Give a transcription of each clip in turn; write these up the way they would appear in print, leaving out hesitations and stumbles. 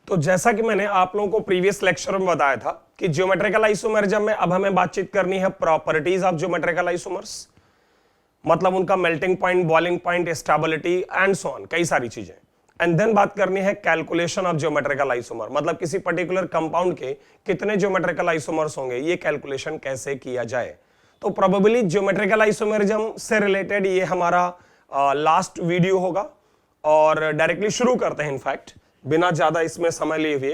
तो जैसा कि मैंने आप लोगों को प्रीवियस लेक्चर में बताया था कि ज्योमेट्रिकल आइसोमरिज्म में अब हमें बातचीत करनी है प्रॉपर्टीज ऑफ ज्योमेट्रिकल आइसोमर्स, मतलब उनका melting point, boiling point, stability and so on, कई सारी चीजें। एंड देन बात करनी है कैलकुलेशन ऑफ ज्योमेट्रिकल आइसोमर, मतलब किसी पर्टिकुलर कंपाउंड के कितने ज्योमेट्रिकल आइसोमर्स होंगे, ये कैलकुलेशन कैसे किया जाए। तो प्रोबेबली ज्योमेट्रिकल आइसोमरिज्म से रिलेटेड ये हमारा लास्ट वीडियो होगा और डायरेक्टली शुरू करते हैं इनफैक्ट बिना ज्यादा इसमें समय लिए हुए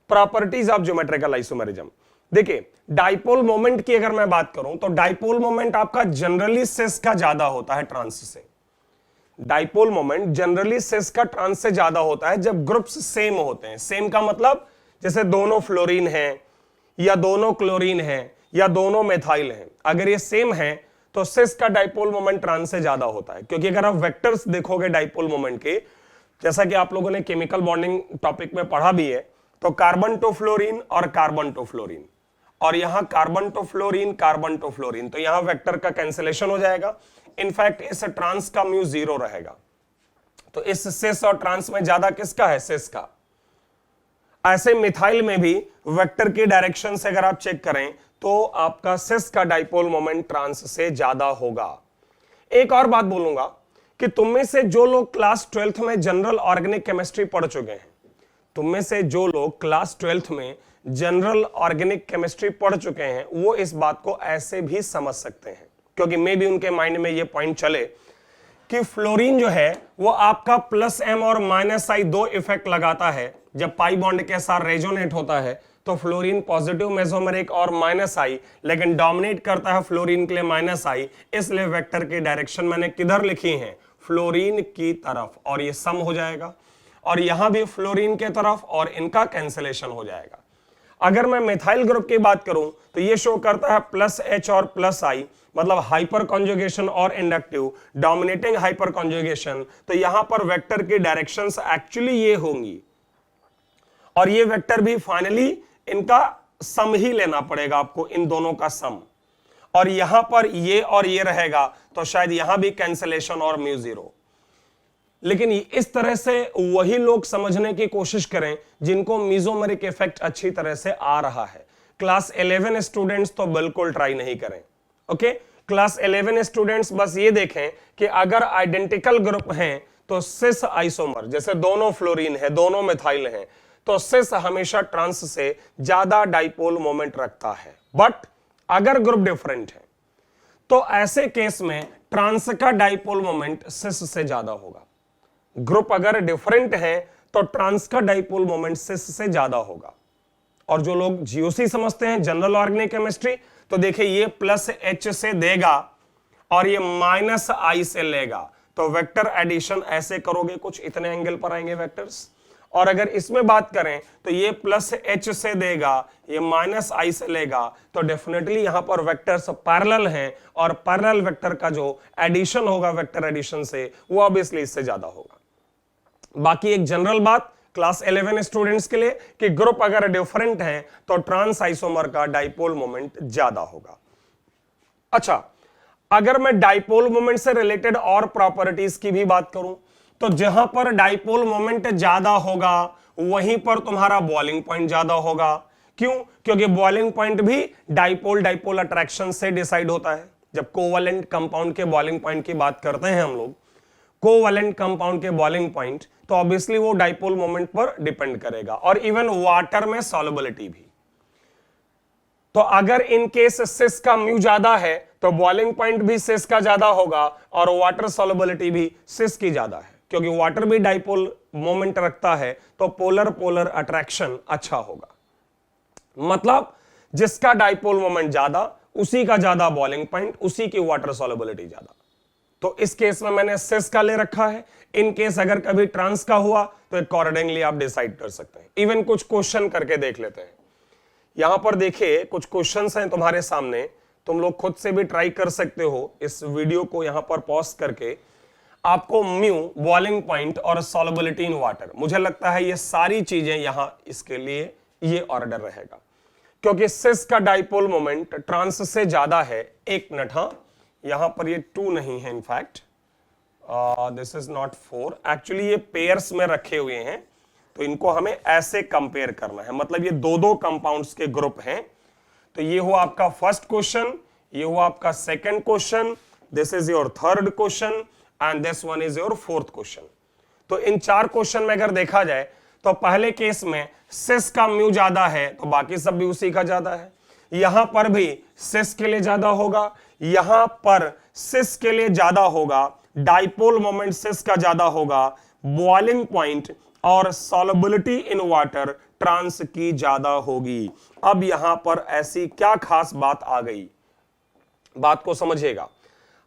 प्रॉपर्टीज ऑफ ज्योमेट्रिकल आइसोमरिज्म। देखिए डाइपोल मोमेंट की अगर मैं बात करूं तो डाइपोल मोमेंट आपका जनरली सिस का ज्यादा होता है ट्रांस से। डाइपोल मोमेंट जनरली सिस का ट्रांस से ज्यादा होता है जब ग्रुप्स सेम होते हैं। सेम का मतलब जैसे दोनों फ्लोरीन है या दोनों क्लोरीन है या दोनों मेथाइल है, अगर ये सेम है तो सिस का डाइपोल मोमेंट ट्रांस से ज्यादा होता है। क्योंकि अगर आप वेक्टर्स देखोगे डाइपोल मोमेंट के, जैसा कि आप लोगों ने केमिकल बॉन्डिंग टॉपिक में पढ़ा भी है, तो कार्बन टू फ्लोरीन और कार्बन टू फ्लोरीन, और यहां carbon two fluorine, carbon two fluorine, तो यहां वेक्टर का कैंसिलेशन हो जाएगा। इनफैक्ट इस ट्रांस का म्यू 0 रहेगा। तो इस सिस और ट्रांस में ज्यादा किसका है? सिस का। ऐसे मिथाइल में भी वेक्टर की डायरेक्शन से अगर आप चेक करें तो आपका सिस का डाइपोल मोमेंट ट्रांस से ज्यादा होगा। एक और बात बोलूंगा कि तुम में से जो लोग क्लास 12th में जनरल ऑर्गेनिक केमिस्ट्री पढ़ चुके हैं, तुम में से जो लोग क्लास 12th में जनरल ऑर्गेनिक केमिस्ट्री पढ़ चुके हैं, वो इस बात को ऐसे भी समझ सकते हैं, क्योंकि मे भी उनके माइंड में ये पॉइंट चले कि फ्लोरीन जो है वो आपका प्लस एम और माइनस आई दो इफेक्ट लगाता है। जब पाई बॉन्ड के साथ रेजोनेट होता है तो फ्लोरीन पॉजिटिव मेसोमेरिक और माइनस आई, लेकिन डोमिनेट करता है फ्लोरीन के लिए माइनस आई, इसलिए वेक्टर की डायरेक्शन मैंने किधर लिखी है? फ्लोरीन की तरफ, और ये सम हो जाएगा, और यहां भी फ्लोरीन के तरफ, और इनका कैंसिलेशन हो जाएगा। अगर मैं मिथाइल ग्रुप की बात करूं तो ये शो करता है प्लस एच और प्लस आई, मतलब हाइपर कॉन्जुगेशन और इंडक्टिव, डोमिनेटिंग हाइपर कॉन्जुगेशन। तो यहां पर वेक्टर की डायरेक्शंस एक्चुअली ये होंगी, और ये वेक्टर भी फाइनली इनका सम ही लेना पड़ेगा आपको, इन दोनों का सम। और यहां पर ये और ये रहेगा तो शायद यहां भी कैंसिलेशन और म्यू 0। लेकिन इस तरह से वही लोग समझने की कोशिश करें जिनको मीजोमेरिक इफेक्ट अच्छी तरह से आ रहा है। क्लास 11 स्टूडेंट्स तो बिल्कुल ट्राई नहीं करें। ओके, क्लास 11 स्टूडेंट्स बस ये देखें कि अगर आइडेंटिकल ग्रुप हैं तो सिस आइसोमर, जैसे दोनों फ्लोरीन है, दोनों मिथाइल हैं, तो सिस हमेशा ट्रांस से ज्यादा डाइपोल मोमेंट रखता है। बट अगर ग्रुप डिफरेंट है तो ऐसे केस में ट्रांस का डाइपोल मोमेंट सिस से ज्यादा होगा। ग्रुप अगर डिफरेंट है तो ट्रांस का डाइपोल मोमेंट सिस से ज्यादा होगा। और जो लोग जीओसी समझते हैं, जनरल ऑर्गेनिक केमिस्ट्री, तो देखिए ये प्लस एच से देगा और ये माइनस आई से लेगा, तो वेक्टर एडिशन ऐसे करोगे, कुछ इतने एंगल पर आएंगे वेक्टर्स। और अगर इसमें बात करें तो ये प्लस एच से देगा, ये माइनस आई से लेगा, तो डेफिनेटली यहां पर वेक्टर्स पैरेलल हैं, और पैरेलल वेक्टर का जो एडिशन होगा वेक्टर एडिशन से, वो ऑब्वियसली इससे ज्यादा होगा। बाकी एक जनरल बात क्लास 11 स्टूडेंट्स के लिए कि ग्रुप अगर डिफरेंट है तो ट्रांस आइसोमर का डाइपोल मोमेंट ज्यादा होगा। अच्छा, अगर मैं डाइपोल मोमेंट से रिलेटेड और प्रॉपर्टीज की भी बात करूं तो जहां पर डाइपोल मोमेंट ज्यादा होगा वहीं पर तुम्हारा बॉइलिंग पॉइंट ज्यादा होगा। क्यों? क्योंकि बॉइलिंग पॉइंट भी डाइपोल डाइपोल अट्रैक्शन से डिसाइड होता है। जब कोवैलेंट कंपाउंड के बॉइलिंग पॉइंट की बात करते हैं हम लोग, कोवैलेंट कंपाउंड के बॉइलिंग पॉइंट, तो ऑब्वियसली वो डाइपोल मोमेंट पर डिपेंड करेगा, और इवन वाटर में सॉल्युबिलिटी भी। तो अगर इन केस सिस का म्यू ज्यादा है तो बॉइलिंग पॉइंट भी सिस का ज्यादा होगा, और वाटर सॉल्युबिलिटी भी सिस की ज्यादा है, क्योंकि वाटर भी डाइपोल मोमेंट रखता है, तो पोलर पोलर अट्रैक्शन अच्छा होगा। मतलब जिसका डाइपोल मोमेंट ज्यादा उसी का ज्यादा बॉइलिंग पॉइंट, उसी की वाटर सॉल्युबिलिटी ज्यादा। तो इस केस में मैंने सिस का ले रखा है। इन केस अगर कभी ट्रांस का हुआ तो अकॉर्डिंगली आप डिसाइड कर सकते हैं। इवन कुछ क्वेश्चन करके देख लेते हैं। यहां पर देखिए कुछ क्वेश्चंस हैं तुम्हारे सामने, तुम लोग खुद से भी ट्राई कर सकते हो। इस वीडियो को यहां पर पॉज करके आपको म्यू, बॉइलिंग पॉइंट और सॉल्युबिलिटी इन वाटर, मुझे लगता है ये सारी चीजें यहां इसके लिए ये ऑर्डर रहेगा, क्योंकि सिस का डाइपोल मोमेंट ट्रांस से ज्यादा है। एक मिनट, हाँ यहां पर ये 2 नहीं है, in fact this is not 4, actually ये पेयर्स में रखे हुए हैं, तो इनको हमें ऐसे कंपेयर करना है, मतलब ये दो दो कंपाउंड्स के ग्रुप हैं। तो ये हुआ आपका फर्स्ट क्वेश्चन, ये हुआ आपका second question, this is your third question and this one is your fourth question. तो इन चार क्वेश्चन में अगर देखा जाए तो पहले केस में सिस का म्यू ज्यादा है तो बाकी सब भी उसी का ज्यादा है, यहां पर भी सिस के लिए ज्यादा होगा, यहां पर सिस के लिए ज्यादा होगा, डाइपोल मोमेंट सिस का ज्यादा होगा, बॉइलिंग पॉइंट और सॉल्युबिलिटी इन वाटर ट्रांस की ज्यादा होगी। अब यहां पर ऐसी क्या खास बात आ गई, बात को समझिएगा।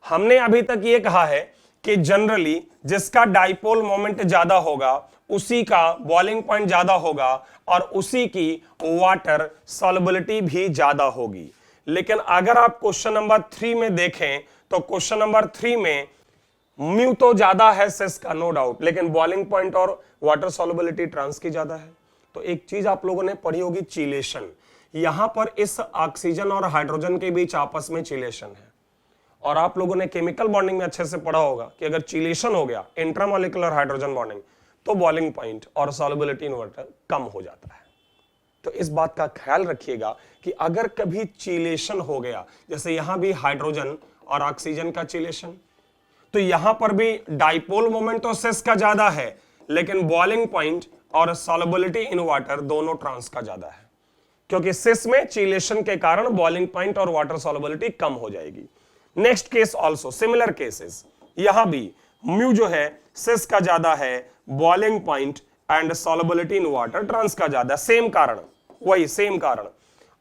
हमने अभी तक ये कहा है कि जनरली जिसका डाइपोल मोमेंट ज्यादा होगा उसी का बॉइलिंग पॉइंट ज्यादा होगा और उसी की वाटर सॉल्युबिलिटी भी ज्यादा होगी। लेकिन अगर आप क्वेश्चन नंबर 3 में देखें तो क्वेश्चन नंबर 3 में म्यू तो ज्यादा है सिस का, नो डाउट, लेकिन बॉइलिंग पॉइंट और वाटर सॉल्युबिलिटी ट्रांस की ज्यादा है। तो एक चीज आप लोगों ने पढ़ी होगी, चिलेशन। यहां पर इस ऑक्सीजन और हाइड्रोजन के बीच आपस में चिलेशन है, और आप लोगों ने केमिकल बॉन्डिंग में अच्छे से पढ़ा होगा कि अगर चिलेशन हो गया, इंट्रामोलिकुलर हाइड्रोजन बॉन्डिंग, तो बॉइलिंग पॉइंट और सॉल्युबिलिटी इन वाटर कम हो जाता है। तो इस बात का ख्याल रखिएगा कि अगर कभी चिलेशन हो गया, जैसे यहां भी हाइड्रोजन और ऑक्सीजन का चिलेशन, तो यहां पर भी डाइपोल मोमेंट तो सिस का ज्यादा है, लेकिन बॉइलिंग पॉइंट और सॉल्युबिलिटी इन वाटर दोनों ट्रांस का ज्यादा है, क्योंकि सिस में चिलेशन के कारण बॉइलिंग पॉइंट और वाटर सॉल्युबिलिटी कम हो जाएगी। Next case also similar cases, यहां भी म्यू जो है सिस का ज्यादा है, boiling point and solubility in water trans का ज्यादा, सेम कारण, वही सेम कारण,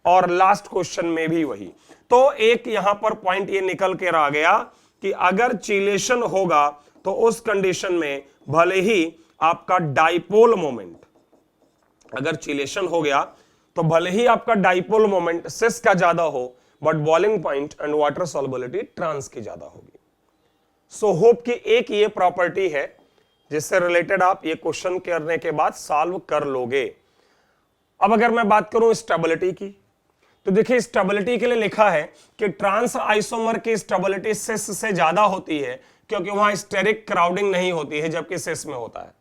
और लास्ट क्वेश्चन में भी वही। तो एक यहां पर पॉइंट ये निकल के आ गया कि अगर चिलेशन होगा तो उस कंडीशन में भले ही आपका डाइपोल मोमेंट, अगर चिलेशन हो गया तो भले ही आपका डाइपोल मोमेंट सिस का ज्यादा हो, but boiling point and water solubility trans की ज्यादा होगी। सो होप कि एक ये प्रॉपर्टी है जिससे रिलेटेड आप ये क्वेश्चन करने के बाद सॉल्व कर लोगे। अब अगर मैं बात करूं स्टेबिलिटी की, तो देखिए स्टेबिलिटी के लिए लिखा है कि ट्रांस आइसोमर की स्टेबिलिटी सिस से ज्यादा होती है, क्योंकि वहां स्टेरिक क्राउडिंग नहीं होती है, जबकि सिस में होता है।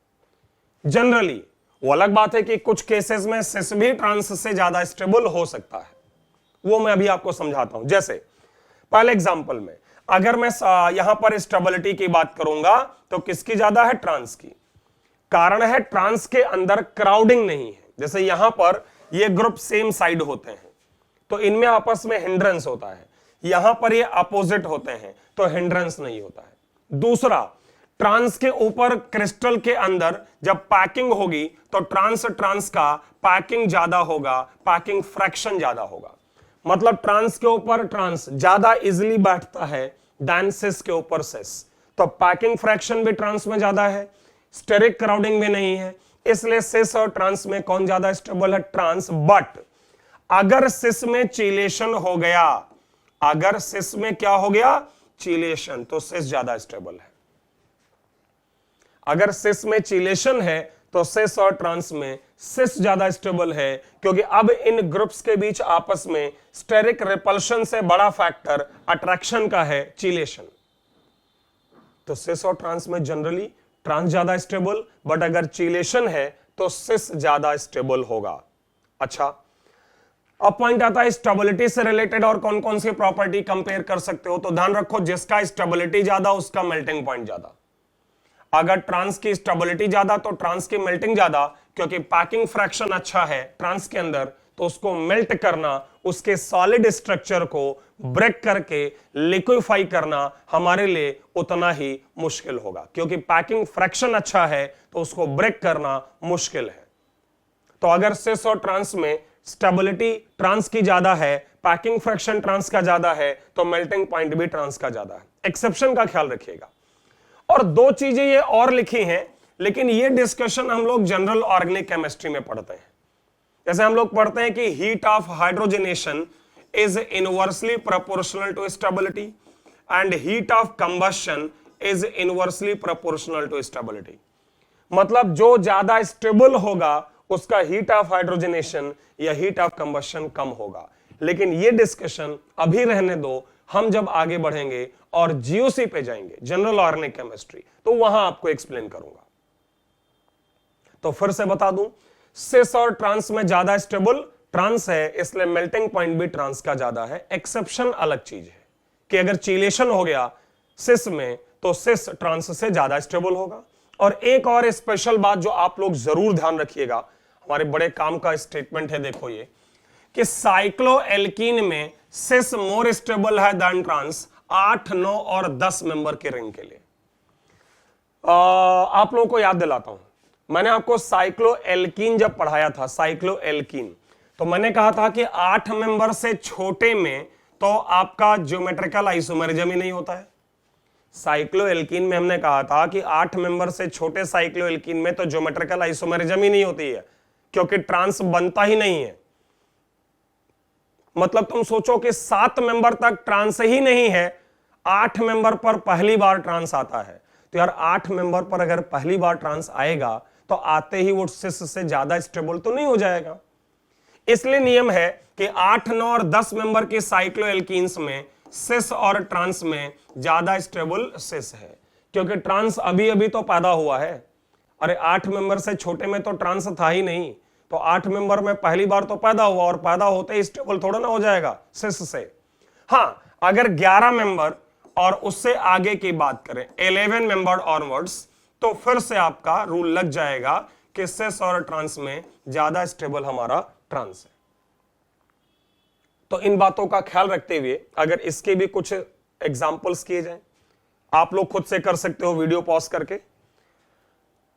जनरली वो अलग बात है कि कुछ केसेस में सिस भी ट्रांस से ज्यादा स्टेबल हो सकता है, वो मैं अभी आपको समझाता हूं। जैसे पहले एग्जांपल में अगर मैं यहां पर स्टेबिलिटी की बात करूंगा तो किसकी ज्यादा है, ट्रांस की। कारण है ट्रांस के अंदर क्राउडिंग नहीं है। जैसे यहां पर ये ग्रुप सेम साइड होते हैं तो इनमें आपस में हिंड्रेंस होता है, यहां पर ये अपोजिट होते हैं तो हिंड्रेंस नहीं होता है। दूसरा, ट्रांस के ऊपर क्रिस्टल के अंदर जब पैकिंग होगी तो ट्रांस का पैकिंग ज्यादा होगा, पैकिंग फ्रैक्शन ज्यादा होगा, मतलब ट्रांस के ऊपर ट्रांस ज्यादा इजीली बैठता है देन सिस के ऊपर सिस, तो पैकिंग फ्रैक्शन भी ट्रांस में ज्यादा है, स्टेरिक क्राउडिंग भी नहीं है, इसलिए सिस और ट्रांस में कौन ज्यादा स्टेबल है, ट्रांस। बट अगर सिस में चिलेशन हो गया, अगर सिस में क्या हो गया, चिलेशन, तो सिस ज्यादा स्टेबल है। अगर सिस में चिलेशन है तो सिस और ट्रांस में सिस ज्यादा स्टेबल है, क्योंकि अब इन ग्रुप्स के बीच आपस में स्टेरिक रिपल्शन से बड़ा फैक्टर अट्रैक्शन का है, चिलेशन। तो सिस और ट्रांस में जनरली ट्रांस ज्यादा स्टेबल, बट अगर चिलेशन है तो सिस ज्यादा स्टेबल होगा। अच्छा, अब पॉइंट आता है स्टेबिलिटी से रिलेटेड और कौन कौन सी प्रॉपर्टी कंपेयर कर सकते हो। तो ध्यान रखो, जिसका स्टेबिलिटी ज्यादा उसका मेल्टिंग पॉइंट ज्यादा। अगर ट्रांस की स्टेबिलिटी ज्यादा तो ट्रांस की मेल्टिंग ज्यादा, क्योंकि पैकिंग फ्रैक्शन अच्छा है ट्रांस के अंदर, तो उसको मेल्ट करना, उसके सॉलिड स्ट्रक्चर को ब्रेक करके लिक्विफाई करना हमारे लिए उतना ही मुश्किल होगा, क्योंकि पैकिंग फ्रैक्शन अच्छा है तो उसको ब्रेक करना मुश्किल है। तो अगर सिस और ट्रांस में स्टेबिलिटी ट्रांस की ज्यादा है, पैकिंग फ्रैक्शन ट्रांस का ज्यादा है, तो मेल्टिंग पॉइंट भी ट्रांस का ज्यादा है। एक्सेप्शन का ख्याल रखिएगा। और दो चीजें ये और लिखी हैं, लेकिन ये डिस्कशन हम लोग जनरल ऑर्गेनिक केमिस्ट्री में पढ़ते हैं। जैसे हम लोग पढ़ते हैं कि heat of hydrogenation is inversely proportional to stability and heat of combustion is inversely proportional to stability. मतलब जो ज्यादा स्टेबल होगा उसका हीट ऑफ हाइड्रोजनेशन या हीट ऑफ कंबशन कम होगा। लेकिन ये डिस्कशन अभी रहने दो, हम जब आगे बढ़ेंगे और जीओसी पे जाएंगे, जनरल ऑर्गेनिक केमिस्ट्री, तो वहां आपको एक्सप्लेन करूंगा। तो फिर से बता दूं, सिस और ट्रांस में ज्यादा स्टेबल ट्रांस है, इसलिए मेल्टिंग पॉइंट भी ट्रांस का ज्यादा है। एक्सेप्शन अलग चीज है कि अगर चिलेशन हो गया सिस में तो सिस ट्रांस से ज्यादा स्टेबल होगा। और एक और स्पेशल बात जो आप लोग जरूर ध्यान रखिएगा, हमारे बड़े काम का स्टेटमेंट है, देखो ये कि साइक्लोएल्कीन में सिस मोर स्टेबल है देन ट्रांस 8, 9 और 10 मेंबर के रिंग के लिए। आप लोगों को याद दिलाता हूं, मैंने आपको साइक्लोएल्कीन जब पढ़ाया था, साइक्लोएल्कीन, तो मैंने कहा था कि 8 मेंबर से छोटे में तो आपका ज्योमेट्रिकल आइसोमेरिज्म ही नहीं होता है। साइक्लोएल्कीन में हमने कहा था कि 8 मेंबर से छोटे साइक्लोएल्कीन में तो ज्योमेट्रिकल आइसोमेरिज्म ही नहीं होती है, क्योंकि ट्रांस बनता ही नहीं है। मतलब तुम सोचो कि 7 मेंबर तक ट्रांस ही नहीं है, 8 मेंबर पर पहली बार ट्रांस आता है। तो यार 8 मेंबर पर अगर पहली बार ट्रांस आएगा तो आते ही वो सिस से ज्यादा स्टेबल तो नहीं हो जाएगा। इसलिए नियम है कि 8, 9 और 10 मेंबर के साइक्लोएल्कीन्स में सिस और ट्रांस में ज्यादा स्टेबल सिस है, क्योंकि ट्रांस अभी अभी तो पैदा हुआ है। अरे 8 मेंबर से छोटे में तो ट्रांस था ही नहीं, तो 8 मेंबर में पहली बार तो पैदा हुआ और पैदा होते ही स्टेबल थोड़ा ना हो जाएगा सिस से। हां, अगर 11 मेंबर और उससे आगे की बात करें 11 मेंबर ऑनवर्ड्स, तो फिर से आपका रूल लग जाएगा कि सिस और ट्रांस में ज्यादा स्टेबल हमारा ट्रांस है। तो इन बातों का ख्याल रखते हुए अगर इसके भी कुछ एग्जाम्पल्स किए जाएं, आप लोग खुद से कर सकते हो वीडियो पॉज करके,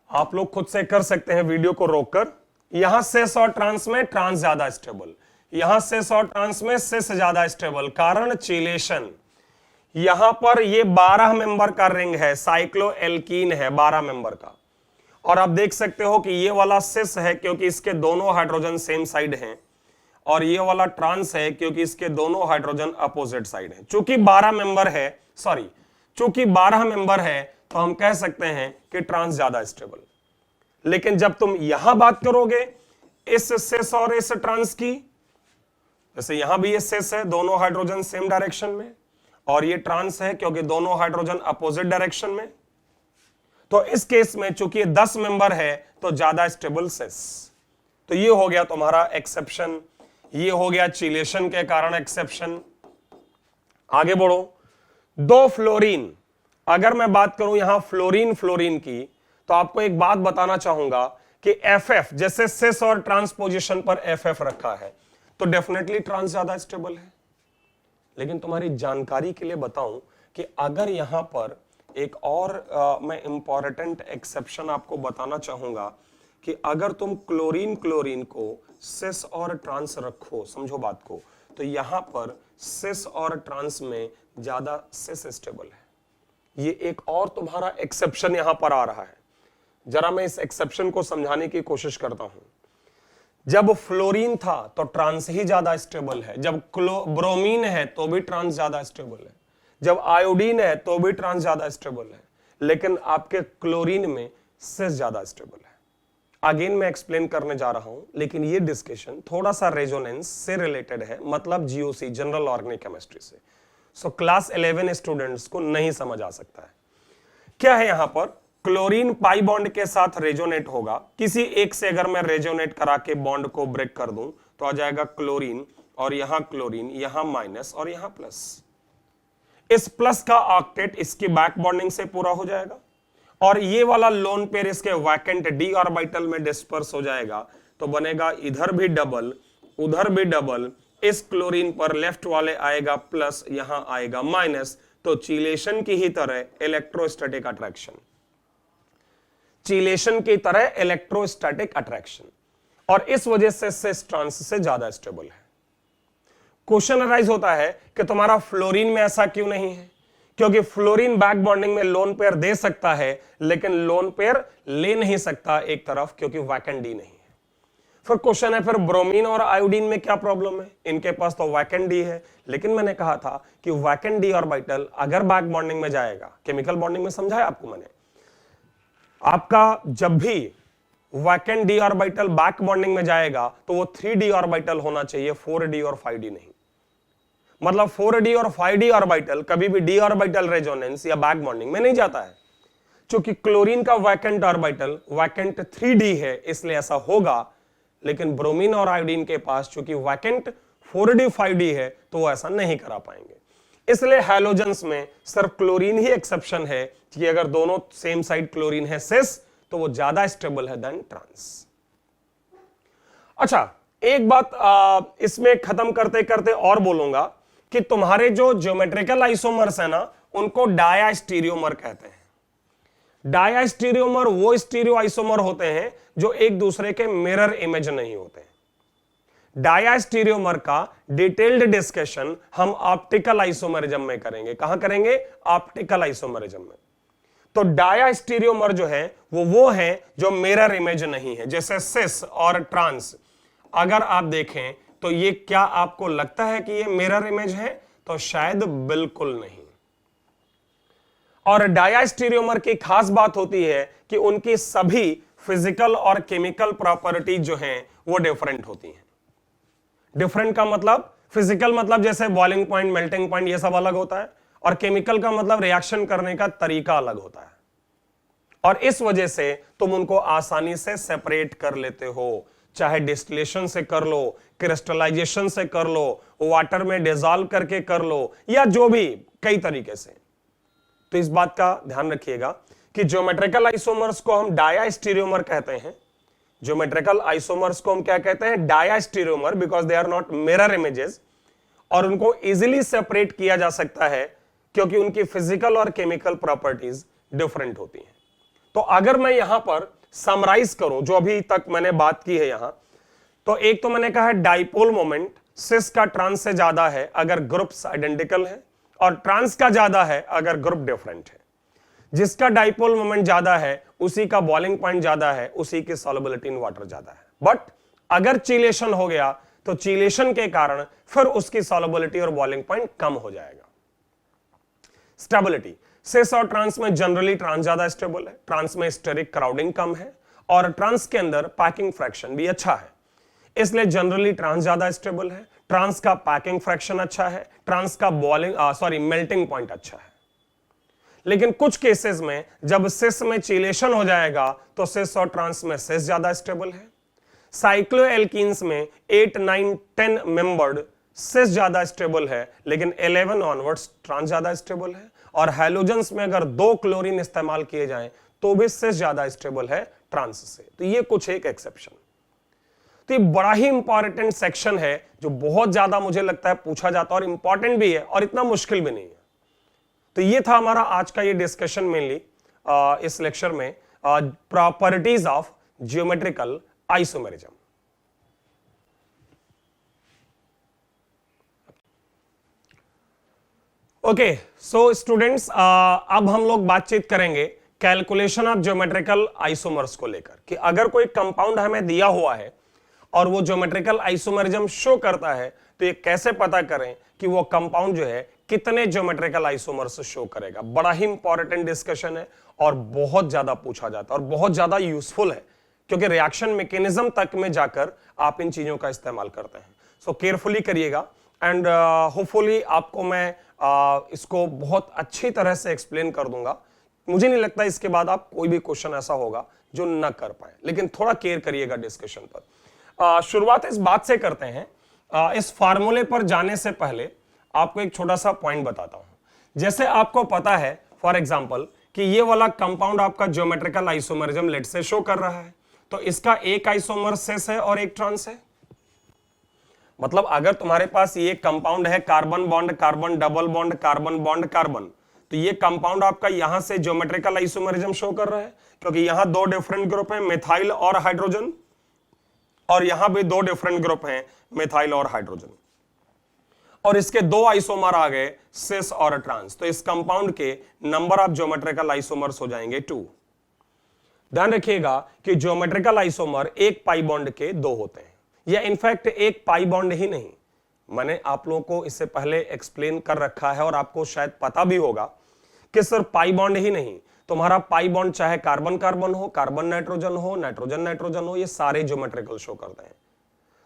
आप लोग खुद से कर सकते हैं वीडियो को रोककर। यहां सिस और ट्रांस में ट्रांस ज्यादा स्टेबल, यहां सिस और ट्रांस में सिस ज्यादा स्टेबल, कारण चिलेशन। यहां पर ये 12 मेंबर का रिंग है, साइक्लोएल्कीन है 12 मेंबर का, और आप देख सकते हो कि ये वाला सिस है क्योंकि इसके दोनों हाइड्रोजन सेम साइड हैं, और ये वाला ट्रांस है क्योंकि इसके दोनों हाइड्रोजन अपोजिट साइड हैं। चूंकि 12 मेंबर है, चूंकि 12 मेंबर है तो हम कह सकते हैं कि ट्रांस ज्यादा स्टेबल। लेकिन जब तुम यहां बात करोगे इस सिस और इस ट्रांस की, जैसे यहां भी ये सिस है, दोनों हाइड्रोजन सेम डायरेक्शन में, और ये ट्रांस है क्योंकि दोनों हाइड्रोजन अपोजिट डायरेक्शन में, तो इस केस में चूंकि 10 मेंबर है तो ज्यादा स्टेबल सिस। तो ये हो गया तुम्हारा एक्सेप्शन, ये हो गया चिलेशन के कारण एक्सेप्शन। आगे बढ़ो, 2 फ्लोरीन। अगर मैं बात करूं यहां फ्लोरीन की, तो आपको एक बात बताना चाहूंगा कि FF, जैसे सिस और ट्रांस पोजीशन पर FF रखा है तो डेफिनेटली ट्रांस ज्यादा स्टेबल है। लेकिन तुम्हारी जानकारी के लिए बताऊं कि अगर यहां पर एक और मैं इंपॉर्टेंट एक्सेप्शन आपको बताना चाहूंगा कि अगर तुम क्लोरीन को सिस और ट्रांस रखो, समझो बात को, तो यहां पर सिस और ट्रांस में ज्यादा सिस स्टेबल है। ये एक और तुम्हारा एक्सेप्शन यहां पर आ रहा है। जरा मैं इस एक्सेप्शन को समझाने की कोशिश करता हूं। जब फ्लोरीन था तो ट्रांस ही ज्यादा स्टेबल है, जब ब्रोमीन है तो भी ट्रांस ज्यादा स्टेबल है, जब आयोडीन है तो भी ट्रांस ज्यादा स्टेबल है, लेकिन आपके क्लोरीन में सिस ज्यादा स्टेबल है। अगेन मैं एक्सप्लेन करने जा रहा हूं, लेकिन ये डिस्कशन थोड़ा सा रेजोनेंस से रिलेटेड है, मतलब जीओसी, जनरल ऑर्गेनिक केमिस्ट्री से। सो क्लास 11 स्टूडेंट्स को नहीं समझ आ सकता है। क्या है यहां पर, क्लोरीन पाई बॉन्ड के साथ रेजोनेट होगा, किसी एक से अगर मैं रेजोनेट करा के बॉन्ड को ब्रेक कर दूं तो आ जाएगा क्लोरीन, और यहां क्लोरीन, यहां माइनस और यहां प्लस। इस प्लस का ऑक्टेट इसकी बैक बॉन्डिंग से पूरा हो जाएगा, और ये वाला लोन पेयर इसके वैकेंट डी ऑर्बिटल में डिस्पर्स हो जाएगा, तो बनेगा इधर भी डबल उधर भी डबल। इस क्लोरीन पर लेफ्ट वाले आएगा प्लस, यहां आएगा माइनस, तो चिलेशन की ही तरह इलेक्ट्रोस्टैटिक अट्रैक्शन, चिलेशन की तरह इलेक्ट्रोस्टैटिक अट्रैक्शन, और इस वजह से सिस ट्रांस से ज्यादा स्टेबल है। क्वेश्चन अराइज होता है कि तुम्हारा फ्लोरीन में ऐसा क्यों नहीं है, क्योंकि फ्लोरीन बैक बॉन्डिंग में लोन पेयर दे सकता है, लेकिन लोन पेयर ले नहीं सकता एक तरफ, क्योंकि वैकेंट डी नहीं है। फिर क्वेश्चन है, फिर ब्रोमीन और आयोडीन में क्या प्रॉब्लम है, इनके पास तो वैकेंट डी है, लेकिन मैंने कहा था कि वैकेंट डी ऑर्बिटल अगर बैक बॉन्डिंग में जाएगा, केमिकल बॉन्डिंग में समझाया आपको मैंने, आपका जब भी vacant D orbital back bonding में जाएगा तो वो 3d ऑर्बिटल होना चाहिए, 4d और 5d नहीं। मतलब 4d और 5d ऑर्बिटल कभी भी डी ऑर्बिटल रेजोनेंस या बैक बॉन्डिंग में नहीं जाता है। चूंकि क्लोरीन का वैकेंट ऑर्बिटल वैकेंट 3d है इसलिए ऐसा होगा, लेकिन ब्रोमीन और आयोडीन के पास चूंकि वैकेंट 4d 5d है तो वो ऐसा नहीं करा पाएंगे। इसलिए हैलोजेंस में सिर्फ क्लोरीन ही एक्सेप्शन है कि अगर दोनों सेम साइड क्लोरीन है सिस तो वो ज्यादा स्टेबल है देन ट्रांस। अच्छा, एक बात इसमें खत्म करते करते और बोलूंगा कि तुम्हारे जो ज्योमेट्रिकल आइसोमर्स है ना उनको डायास्टीरियोमर कहते हैं। डायास्टीरियोमर वो स्टीरियो आइसोमर होते हैं जो एक दूसरे के मिरर इमेज नहीं होते। डायास्टीरियोमर का डिटेल्ड डिस्कशन हम ऑप्टिकल आइसोमरिज्म में करेंगे। कहां करेंगे? ऑप्टिकल आइसोमरिज्म में। तो डायास्टीरियोमर जो है वो है जो मिरर इमेज नहीं है, जैसे सिस और ट्रांस। अगर आप देखें तो ये क्या आपको लगता है कि ये मिरर इमेज है? तो शायद बिल्कुल नहीं। और डायास्टीरियोमर की खास बात होती है कि उनकी सभी फिजिकल और केमिकल प्रॉपर्टीज जो हैं वो डिफरेंट होती हैं। डिफरेंट का मतलब फिजिकल मतलब जैसे बॉइलिंग पॉइंट, मेल्टिंग पॉइंट, ये सब अलग होता है, और केमिकल का मतलब रिएक्शन करने का तरीका अलग होता है। और इस वजह से तुम उनको आसानी से सेपरेट कर लेते हो, चाहे डिस्टिलेशन से कर लो, क्रिस्टलाइजेशन से कर लो, वाटर में डिसॉल्व करके कर लो, या जो भी कई तरीके से। तो इस बात का ध्यान रखिएगा कि ज्योमेट्रिकल आइसोमर्स को हम डायास्टीरियोमर कहते हैं। ज्योमेट्रिकल आइसोमर्स को हम क्या कहते हैं? Diastereomer, because they are not mirror images, और उनको इजीली सेपरेट किया जा सकता है क्योंकि उनकी फिजिकल और केमिकल प्रॉपर्टीज डिफरेंट होती हैं। तो अगर मैं यहां पर समराइज करूं जो अभी तक मैंने बात की है यहां, तो एक तो मैंने कहा है डाइपोल मोमेंट सिस का ट्रांस से ज्यादा है अगर ग्रुप्स आइडेंटिकल है, और ट्रांस का ज्यादा है अगर ग्रुप डिफरेंट है। जिसका डाइपोल मोमेंट ज्यादा है उसी का बॉइलिंग पॉइंट ज्यादा है, उसी की सॉल्युबिलिटी इन वाटर ज्यादा है। बट अगर चीलेशन हो गया तो चीलेशन के कारण फिर उसकी सॉल्युबिलिटी और बॉइलिंग पॉइंट कम हो जाएगा। स्टेबिलिटी, सिस और ट्रांस में जनरली ट्रांस ज्यादा स्टेबल है, ट्रांस में स्टेरिक क्राउडिंग कम है, और ट्रांस के अंदर पैकिंग फ्रैक्शन भी अच्छा है, इसलिए जनरली ट्रांस ज्यादा स्टेबल है। ट्रांस का पैकिंग फ्रैक्शन अच्छा है, ट्रांस का मेल्टिंग पॉइंट अच्छा है। लेकिन कुछ केसेस में जब सिस में चीलेशन हो जाएगा तो सिस और ट्रांस में सिस ज्यादा स्टेबल है। साइक्लोएल्कीन्स में 8, 9, 10 मेंबर्ड सिस ज्यादा स्टेबल है, लेकिन 11 ऑनवर्ड्स ट्रांस ज्यादा स्टेबल है। और हैलोजेंस में अगर 2 क्लोरीन इस्तेमाल किए जाएं तो भी सिस ज्यादा स्टेबल है ट्रांस से। तो ये कुछ एक एक्सेप्शन। तो ये बड़ा ही इंपॉर्टेंट सेक्शन है जो बहुत ज्यादा मुझे लगता है पूछा जाता है, और इंपॉर्टेंट भी है और इतना मुश्किल भी नहीं है। तो ये था हमारा आज का ये डिस्कशन मेनली इस लेक्चर में, properties of geometrical isomerism. Okay, so students, अब हम लोग बातचीत करेंगे कैलकुलेशन ऑफ ज्योमेट्रिकल आइसोमर्स को लेकर, कि अगर कोई कंपाउंड हमें दिया हुआ है और वो ज्योमेट्रिकल आइसोमेरिज्म शो करता है तो ये कैसे पता करें कि वो कंपाउंड जो है कितने ज्योमेट्रिकल आइसोमर्स शो करेगा। बड़ा ही इंपॉर्टेंट डिस्कशन है और बहुत ज्यादा पूछा जाता है और बहुत ज्यादा यूजफुल है, क्योंकि रिएक्शन मैकेनिज्म तक में जाकर आप इन चीजों का इस्तेमाल करते हैं। सो केयरफुली करिएगा, एंड होपफुली आपको मैं इसको बहुत अच्छी तरह से एक्सप्लेन कर दूंगा। मुझे नहीं लगता इसके बाद आप कोई भी क्वेश्चन ऐसा होगा जो न कर पाए, लेकिन थोड़ा केयर करिएगा डिस्कशन पर। शुरुआत इस बात से करते हैं, इस फार्मूले पर जाने से पहले आपको एक छोटा सा पॉइंट बताता हूं। जैसे आपको पता है फॉर एग्जांपल कि ये वाला कंपाउंड आपका ज्योमेट्रिकल आइसोमेरिज्म लेट से शो कर रहा है, तो इसका एक आइसोमर सिस है और एक ट्रांस है। मतलब अगर तुम्हारे पास ये कंपाउंड है carbon bond carbon, double bond carbon bond carbon, तो ये कंपाउंड आपका यहां से ज्योमेट्रिकल आइसोमेरिज्म शो कर रहा है, क्योंकि यहां 2 डिफरेंट ग्रुप हैं, मिथाइल और हाइड्रोजन, और यहां भी 2 डिफरेंट ग्रुप हैं, मिथाइल और हाइड्रोजन, और इसके 2 आइसोमर आ गए सिस और ट्रांस। तो इस कंपाउंड के नंबर ऑफ ज्योमेट्रिकल आइसोमर्स हो जाएंगे 2। ध्यान रखिएगा कि ज्योमेट्रिकल आइसोमर एक पाई बॉन्ड के 2 होते हैं, या इनफैक्ट एक पाई बॉन्ड ही नहीं, मैंने आप लोगों को इससे पहले एक्सप्लेन कर रखा है और आपको शायद पता भी होगा कि सिर्फ पाई बॉन्ड ही नहीं, तुम्हारा पाई बॉन्ड चाहे कार्बन कार्बन हो, कार्बन नाइट्रोजन हो, नाइट्रोजन नाइट्रोजन हो, ये सारे ज्योमेट्रिकल शो करते हैं।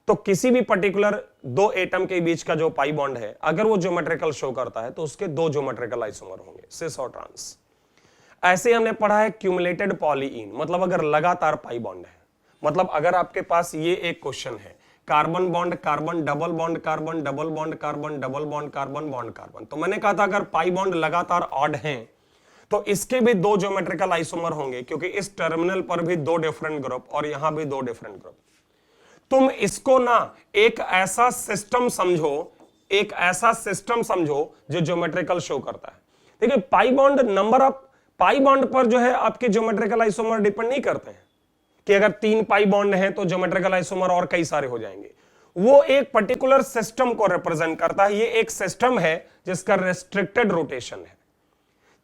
तो किसी भी पर्टिकुलर 2 एटम के बीच का जो पाई बॉन्ड है, अगर वो ज्योमेट्रिकल शो करता है तो उसके 2 ज्योमेट्रिकल आइसोमर होंगे, सिस और ट्रांस। ऐसे हमने पढ़ा है क्यूमुलेटेड पॉलीइन, मतलब अगर लगातार पाई बॉन्ड है, मतलब अगर आपके पास ये एक क्वेश्चन है carbon bond carbon double bond carbon double bond carbon double bond carbon bond carbon, तो मैंने कहा था अगर पाई बॉन्ड लगातार ऑड हैं तो इसके भी दो ज्योमेट्रिकल आइसोमर होंगे, क्योंकि इस टर्मिनल पर भी दो डिफरेंट ग्रुप और यहां भी दो डिफरेंट ग्रुप। तुम इसको ना एक ऐसा सिस्टम समझो, एक ऐसा सिस्टम समझो जो ज्योमेट्रिकल शो करता है। देखिए pi bond, number of pi bond पर जो है आपके ज्योमेट्रिकल आइसोमर डिपेंड नहीं करते हैं कि अगर 3 पाई बॉन्ड हैं तो ज्योमेट्रिकल आइसोमर और कई सारे हो जाएंगे। वो एक पर्टिकुलर सिस्टम को रिप्रेजेंट करता है। ये एक सिस्टम है जिसका रेस्ट्रिक्टेड रोटेशन है,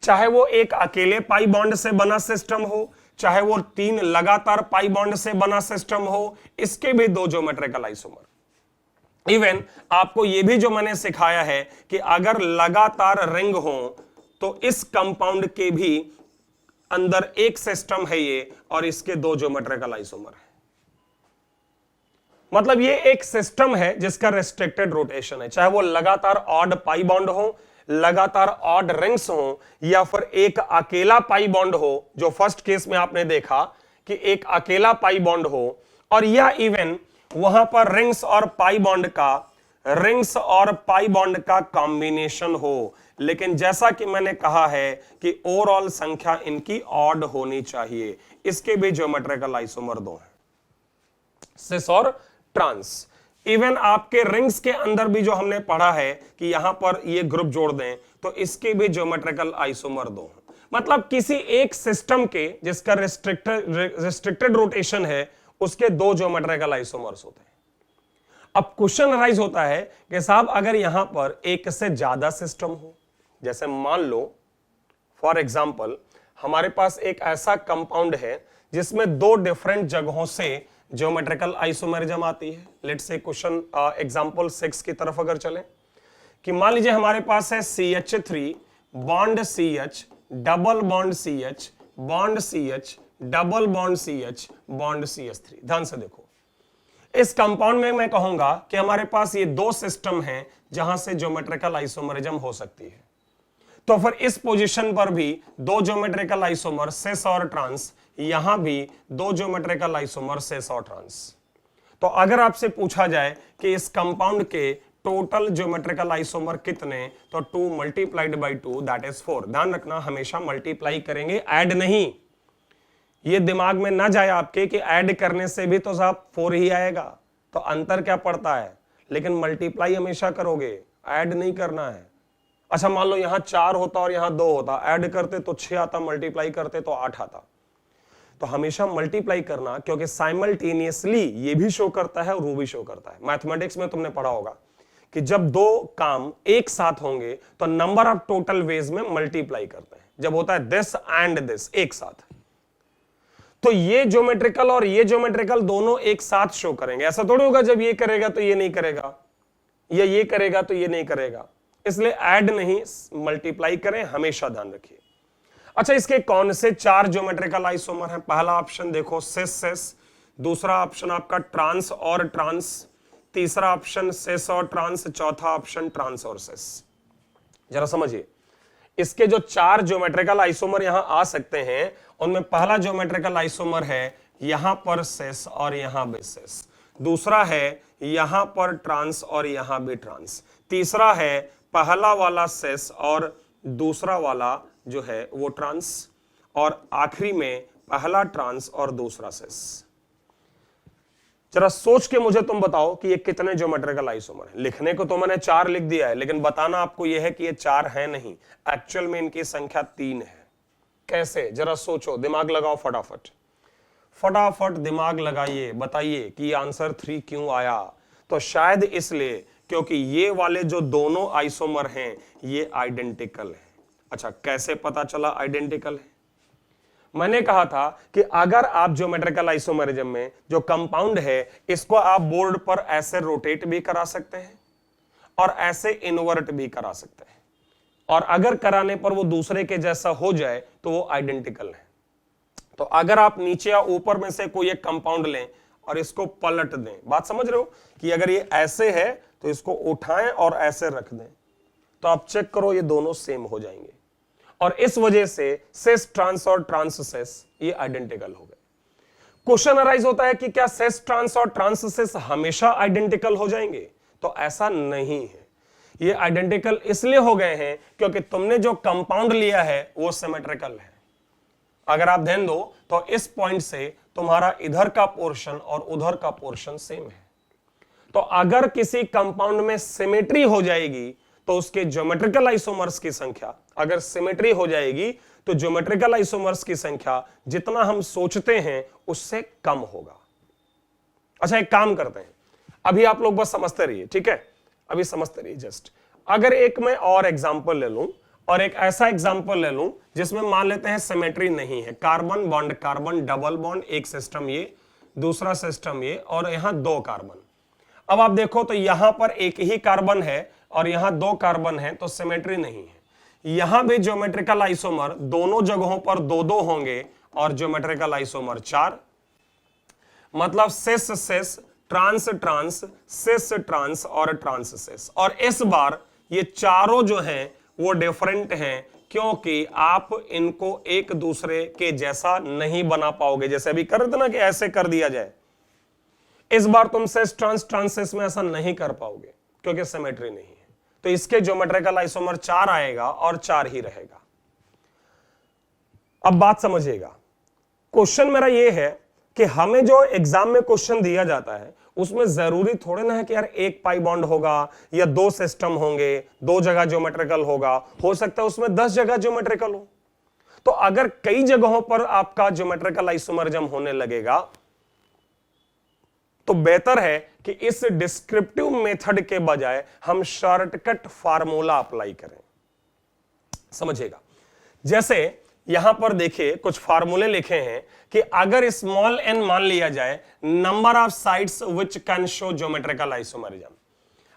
चाहे वो एक अकेले पाई बॉन्ड से बना सिस्टम हो, चाहे वो 3 लगातार पाई बॉन्ड से बना सिस्टम हो, इसके भी दो ज्योमेट्रिकल आइसोमर। इवन आपको ये भी जो मैंने सिखाया है कि अगर लगातार रिंग हो तो इस कंपाउंड के भी अंदर एक सिस्टम है ये, और इसके दो ज्योमेट्रिकल आइसोमर है। मतलब ये एक सिस्टम है जिसका रेस्ट्रिक्टेड रोटेशन है, चाहे वो लगातार ऑड पाई बॉन्ड हो, लगातार ऑड रिंग्स हो, या फिर एक अकेला पाई बॉन्ड हो, जो फर्स्ट केस में आपने देखा कि एक अकेला पाई बॉन्ड हो, और या इवन वहां पर रिंग्स और पाई बॉन्ड का कॉम्बिनेशन हो। लेकिन जैसा कि मैंने कहा है कि ओवरऑल संख्या इनकी ऑड होनी चाहिए। इसके भी ज्योमेट्रिकल आइसोमर दो हैं, सिस और ट्रांस। इवन आपके रिंग्स के अंदर भी जो हमने पढ़ा है कि यहां पर ये ग्रुप जोड़ दें तो इसके भी ज्योमेट्रिकल आइसोमर दो हैं। मतलब किसी एक सिस्टम के जिसका रेस्ट्रिक्टेड रोटेशन है उसके दो ज्योमेट्रिकल आइसोमर्स होते हैं। अब क्वेश्चन अराइज होता है कि साहब अगर यहां पर एक से ज्यादा सिस्टम हो, जैसे मान लो फॉर एग्जांपल हमारे पास एक ऐसा कंपाउंड है जिसमें दो डिफरेंट जगहों से ज्योमेट्रिकल आइसोमेरिज्म आती है। लेट्स से क्वेश्चन एग्जांपल 6 की तरफ अगर चलें कि मान लीजिए हमारे पास है CH3 bond CH double bond CH bond CH double bond CH bond CH3। ध्यान से देखो, इस कंपाउंड में मैं कहूंगा कि हमारे पास ये दो सिस्टम हैं जहां से ज्योमेट्रिकल आइसोमेरिज्म हो सकती है। तो फिर इस पोजीशन पर भी दो ज्योमेट्रिकल आइसोमर सिस और ट्रांस, यहां भी दो ज्योमेट्रिकल आइसोमर सिस और ट्रांस। तो अगर आपसे पूछा जाए कि इस कंपाउंड के टोटल ज्योमेट्रिकल आइसोमर कितने, तो 2 मल्टीप्लाइड बाई 2 दैट इज 4। ध्यान रखना हमेशा मल्टीप्लाई करेंगे, ऐड नहीं। ये दिमाग में ना जाए आपके कि ऐड करने से भी तो साहब 4 ही आएगा, तो अंतर क्या पड़ता है, लेकिन मल्टीप्लाई हमेशा करोगे, ऐड नहीं करना है। अच्छा मान लो यहां 4 होता और यहां 2 होता, ऐड करते तो 6 आता, मल्टीप्लाई करते तो 8 आता। तो हमेशा मल्टीप्लाई करना, क्योंकि साइमल्टेनियसली ये भी शो करता है और वो भी शो करता है। मैथमेटिक्स में तुमने पढ़ा होगा कि जब दो काम एक साथ होंगे तो नंबर ऑफ टोटल वेज में मल्टीप्लाई करते हैं। जब होता है दिस एंड दिस एक साथ, तो ये ज्योमेट्रिकल और ये ज्योमेट्रिकल दोनों एक साथ शो करेंगे। ऐसा थोड़ी होगा जब ये करेगा तो ये नहीं करेगा, या ये करेगा तो ये नहीं करेगा। इसलिए ऐड नहीं, मल्टीप्लाई करें, हमेशा ध्यान रखिए। अच्छा, इसके कौन से 4 ज्योमेट्रिकल आइसोमर हैं? पहला ऑप्शन देखो सिस सिस, दूसरा ऑप्शन आपका ट्रांस और ट्रांस, तीसरा ऑप्शन सिस और ट्रांस, चौथा ऑप्शन ट्रांस और सिस। जरा समझिए, इसके जो 4 ज्योमेट्रिकल आइसोमर यहां आ सकते हैं उनमें पहला ज्योमेट्रिकल आइसोमर है यहां पर सिस और यहां भी सिस, दूसरा है यहां पर ट्रांस और यहां भी ट्रांस, तीसरा है पहला वाला सिस और दूसरा वाला जो है वो ट्रांस, और आखिरी में पहला ट्रांस और दूसरा सिस। जरा सोच के मुझे तुम बताओ कि ये कितने ज्योमेट्रिकल आइसोमर हैं। लिखने को तो मैंने 4 लिख दिया है, लेकिन बताना आपको यह है कि ये 4 है नहीं, एक्चुअल में इनकी संख्या 3 है। कैसे? जरा सोचो, दिमाग लगाओ, फटाफट फटाफट दिमाग लगाइए, बताइए कि ये आंसर 3 क्यों आया। तो शायद इसलिए क्योंकि ये वाले जो दोनों आइसोमर हैं ये आइडेंटिकल है। अच्छा, कैसे पता चला आइडेंटिकल है? मैंने कहा था कि अगर आप ज्योमेट्रिकल आइसोमेरिज्म में जो कंपाउंड है इसको आप बोर्ड पर ऐसे रोटेट भी करा सकते हैं और ऐसे इन्वर्ट भी करा सकते हैं, और अगर कराने पर वो दूसरे के जैसा हो जाए तो वो आइडेंटिकल है। तो अगर आप नीचे या ऊपर में से कोई एक कंपाउंड लें और इसको पलट दें, बात समझ रहे हो कि अगर ये ऐसे है तो इसको उठाएं और ऐसे रख दें, तो आप चेक करो ये दोनों सेम हो जाएंगे। और इस वजह से सेस ट्रांस और ट्रांस सेस ये आइडेंटिकल हो गए। क्वेश्चन अराइज होता है कि क्या सेस ट्रांस और ट्रांस सेस हमेशा आइडेंटिकल हो जाएंगे? तो ऐसा नहीं है। ये आइडेंटिकल इसलिए हो गए हैं क्योंकि तुमने जो कंपाउंड लिया है वो सिमेट्रिकल है। अगर आप ध्यान दो तो इस पॉइंट से तुम्हारा इधर का पोर्शन और उधर का पोर्शन सेम है। तो अगर किसी कंपाउंड में सिमेट्री हो जाएगी तो उसके ज्योमेट्रिकल आइसोमर्स की संख्या, अगर सिमेट्री हो जाएगी तो ज्योमेट्रिकल आइसोमर्स की संख्या जितना हम सोचते हैं उससे कम होगा। अच्छा, एक काम करते हैं, अभी आप लोग बस समझते रहिए, ठीक है? अभी समझते रहिए जस्ट। अगर एक मैं और एग्जांपल ले लूं और एक ऐसा एग्जांपल ले लूं जिसमें मान लेते हैं सिमेट्री नहीं है, carbon bond carbon double bond, एक सिस्टम ये, दूसरा सिस्टम ये, और यहां 2 कार्बन। अब आप देखो तो यहां पर एक ही कार्बन है और यहां 2 कार्बन है, तो सिमेट्री नहीं है। यहां भी ज्योमेट्रिकल आइसोमर दोनों जगहों पर 2-2 होंगे और ज्योमेट्रिकल आइसोमर 4, मतलब सिस सिस, ट्रांस ट्रांस, सिस ट्रांस और ट्रांस सिस। और इस बार ये चारों जो हैं वो डिफरेंट हैं क्योंकि आप इनको एक दूसरे के जैसा नहीं बना पाओगे। जैसे अभी कर रहे थे ना कि ऐसे कर दिया जाए, इस बार तुम सिस ट्रांस ट्रांस सिस में ऐसा नहीं कर पाओगे क्योंकि सिमेट्री नहीं है। तो इसके ज्योमेट्रिकल आइसोमर 4 आएगा और 4 ही रहेगा। अब बात समझिएगा, क्वेश्चन मेरा ये है कि हमें जो एग्जाम में क्वेश्चन दिया जाता है उसमें जरूरी थोड़े ना है कि यार 1 पाई बॉन्ड होगा या 2 सिस्टम होंगे, 2 जगह ज्योमेट्रिकल होगा, हो सकता है उसमें 10 जगह ज्योमेट्रिकल हो। तो अगर कई जगहों पर आपका ज्योमेट्रिकल आइसोमरिज्म होने लगेगा तो बेहतर है कि इस डिस्क्रिप्टिव मेथड के बजाय हम शॉर्टकट फार्मूला अप्लाई करें। समझिएगा, जैसे यहां पर देखिए कुछ फार्मूले लिखे हैं कि अगर स्मॉल n मान लिया जाए number of sides which can show geometrical isomerism,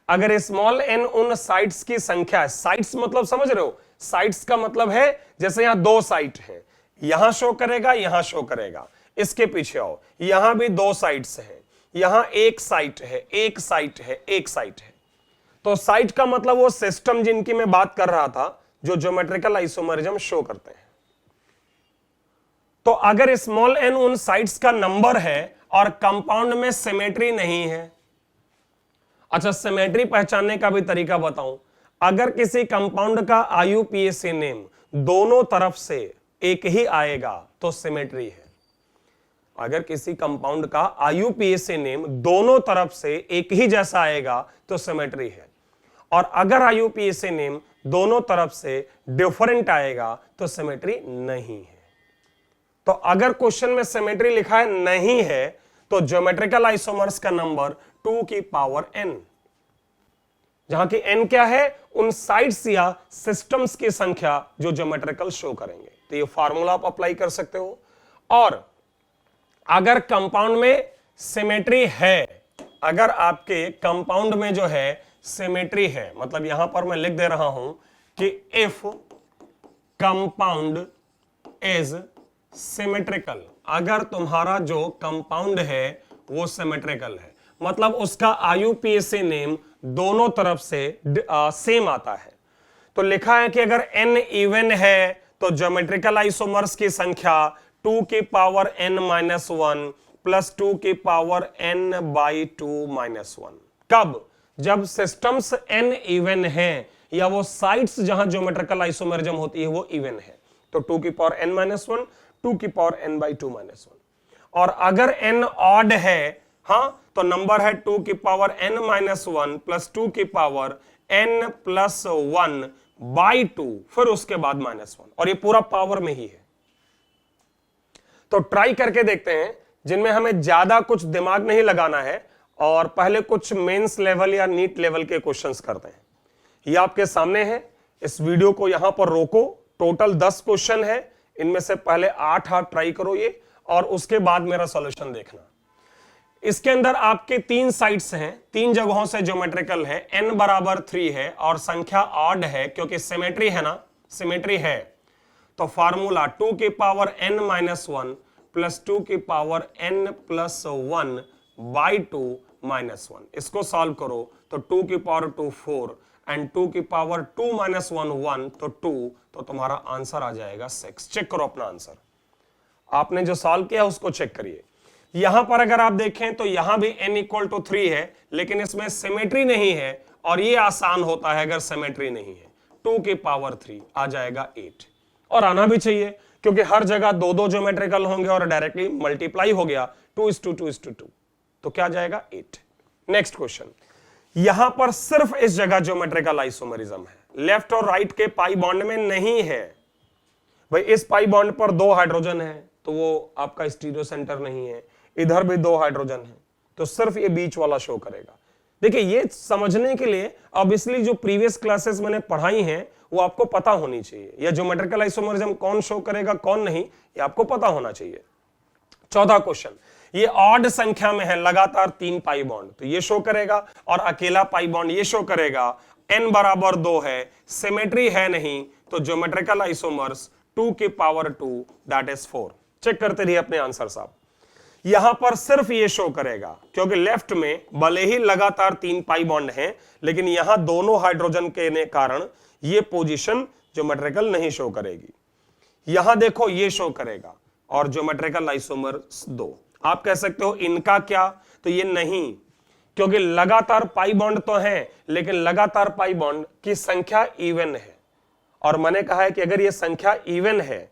अगर स्मॉल n उन साइड्स की संख्या है, साइड्स मतलब समझ रहे हो, साइड्स का मतलब है जैसे यहां 2 साइड है, यहां शो करेगा, यहां शो करेगा, इसके पीछे आओ, यहां भी 2 साइड्स है, यहां 1 साइट है, 1 साइट है, 1 साइट है। तो साइट का मतलब वो सिस्टम जिनकी मैं बात कर रहा था जो ज्योमेट्रिकल आइसोमरिज्म शो करते हैं। तो अगर स्मॉल n उन साइड्स का नंबर है और कंपाउंड में सिमेट्री नहीं है, अच्छा सिमेट्री पहचानने का भी तरीका बताऊं, अगर किसी कंपाउंड का IUPAC नेम दोनों तरफ से एक ही आएगा तो सिमेट्री है। अगर किसी कंपाउंड का IUPAC नेम दोनों तरफ से एक ही जैसा आएगा तो सिमेट्री है, और अगर IUPAC नेम दोनों तरफ से डिफरेंट आएगा तो सिमेट्री नहीं है। तो अगर क्वेश्चन में सिमेट्री लिखा है नहीं है तो ज्योमेट्रिकल आइसोमर्स का नंबर 2 की पावर n, जहां की n क्या है, उन साइड्स या सिस्टम्स की संख्या जो ज्योमेट्रिकल शो करेंगे। तो ये फार्मूला आप अप्लाई कर सकते हो। और अगर कंपाउंड में सिमेट्री है, अगर आपके कंपाउंड में जो है सिमेट्री है, मतलब यहां पर मैं लिख दे रहा हूं कि इफ कंपाउंड इज सिमेट्रिकल, अगर तुम्हारा जो कंपाउंड है वो सिमेट्रिकल है, मतलब उसका IUPAC नेम दोनों तरफ से सेम आता है। तो लिखा है कि अगर n इवन है तो ज्योमेट्रिकल आइसोमर्स की संख्या 2 की पावर n-1 प्लस 2 की पावर n/2-1। कब? जब सिस्टम्स n इवन है या वो साइड्स जहां ज्योमेट्रिकल आइसोमरिज्म होती है वो इवन है, तो 2 की पावर n-1, 2 की पावर n/2-1। और अगर n ऑड है, हां, तो नंबर है 2 की पावर n-1 प्लस 2 की पावर n+1/2, फिर उसके बाद -1, और ये पूरा पावर में ही है। तो ट्राई करके देखते हैं जिनमें हमें ज्यादा कुछ दिमाग नहीं लगाना है, और पहले कुछ मेंस लेवल या नीट लेवल के क्वेश्चंस करते हैं। ये आपके सामने है, इस वीडियो को यहां पर रोको, टोटल 10 क्वेश्चन है, इनमें से पहले 8 आप ट्राई करो ये, और उसके बाद मेरा सॉल्यूशन देखना। इसके अंदर आपके 3 साइड्स हैं, 3 जगहों से ज्योमेट्रिकल है, n बराबर 3 है और संख्या ऑड है क्योंकि सिमेट्री है ना, सिमेट्री है। तो फार्मूला 2 की पावर n-1 प्लस 2 की पावर n+1/2-1, इसको सॉल्व करो तो 2 की पावर 2 4, एंड 2 की पावर 2 माइनस 1 1, तो 2, तो तुम्हारा आंसर आ जाएगा 6। चेक करो अपना आंसर, आपने जो सॉल्व किया उसको चेक करिए। यहां पर अगर आप देखें तो यहां भी n इक्वल टू 3 है, लेकिन इसमें सिमेट्री नहीं है, और ये आसान होता है अगर सिमेट्री नहीं है। 2 की पावर 3 आ जाएगा 8, और आना भी चाहिए क्योंकि हर जगह दो दो ज्योमेट्रिकल होंगे और डायरेक्टली मल्टीप्लाई हो गया 2:2:2, तो क्या जाएगा 8। नेक्स्ट क्वेश्चन, यहां पर सिर्फ इस जगह ज्योमेट्रिकल आइसोमेरिज्म है, लेफ्ट और राइट के पाई बॉन्ड में नहीं है। भाई इस पाई बॉन्ड पर 2 हाइड्रोजन है, तो वो आपका स्टीरियो सेंटर नहीं है, इधर भी 2 हाइड्रोजन है, तो सिर्फ ये बीच वाला शो करेगा। देखिए ये समझने के लिए ऑब्वियसली जो प्रीवियस क्लासेस मैंने पढ़ाई हैं वो आपको पता होनी चाहिए, या ज्योमेट्रिकल आइसोमेरिज्म कौन शो करेगा कौन नहीं, ये आपको पता होना चाहिए। 14 क्वेश्चन, ये ऑड संख्या में है लगातार 3 पाई बॉन्ड, तो ये शो करेगा, और अकेला पाई बॉन्ड ये शो करेगा। n बराबर 2 है, सिमेट्री है नहीं, तो ज्योमेट्रिकल आइसोमर्स 2 की पावर 2 दैट इज 4। चेक करते रहिए अपने आंसर साहब। यहां पर सिर्फ ये शो करेगा क्योंकि लेफ्ट में भले ही लगातार 3 पाई बॉन्ड हैं, लेकिन यहां दोनों हाइड्रोजन के कारण ये पोजीशन ज्योमेट्रिकल नहीं शो करेगी। यहां देखो ये शो करेगा, और ज्योमेट्रिकल आइसोमर्स 2। आप कह सकते हो इनका क्या, तो ये नहीं, क्योंकि लगातार पाई बॉन्ड तो है, लेकिन लगातार पाई बॉन्ड की संख्या इवन है, और मैंने कहा है कि अगर ये संख्या इवन है,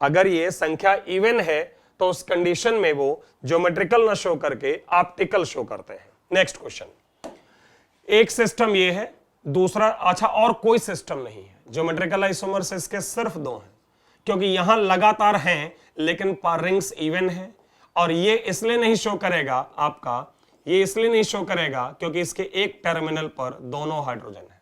अगर ये संख्या इवन है, तो उस कंडीशन में वो ज्योमेट्रिकल ना शो करके ऑप्टिकल शो करते हैं। नेक्स्ट क्वेश्चन, एक सिस्टम ये है, दूसरा अच्छा और कोई सिस्टम नहीं है। ज्योमेट्रिकल आइसोमर्स इसके सिर्फ 2 हैं, क्योंकि यहां लगातार हैं लेकिन रिंग्स इवन है, और ये इसलिए नहीं शो करेगा आपका, ये इसलिए नहीं शो करेगा क्योंकि इसके एक टर्मिनल पर दोनों हाइड्रोजन है।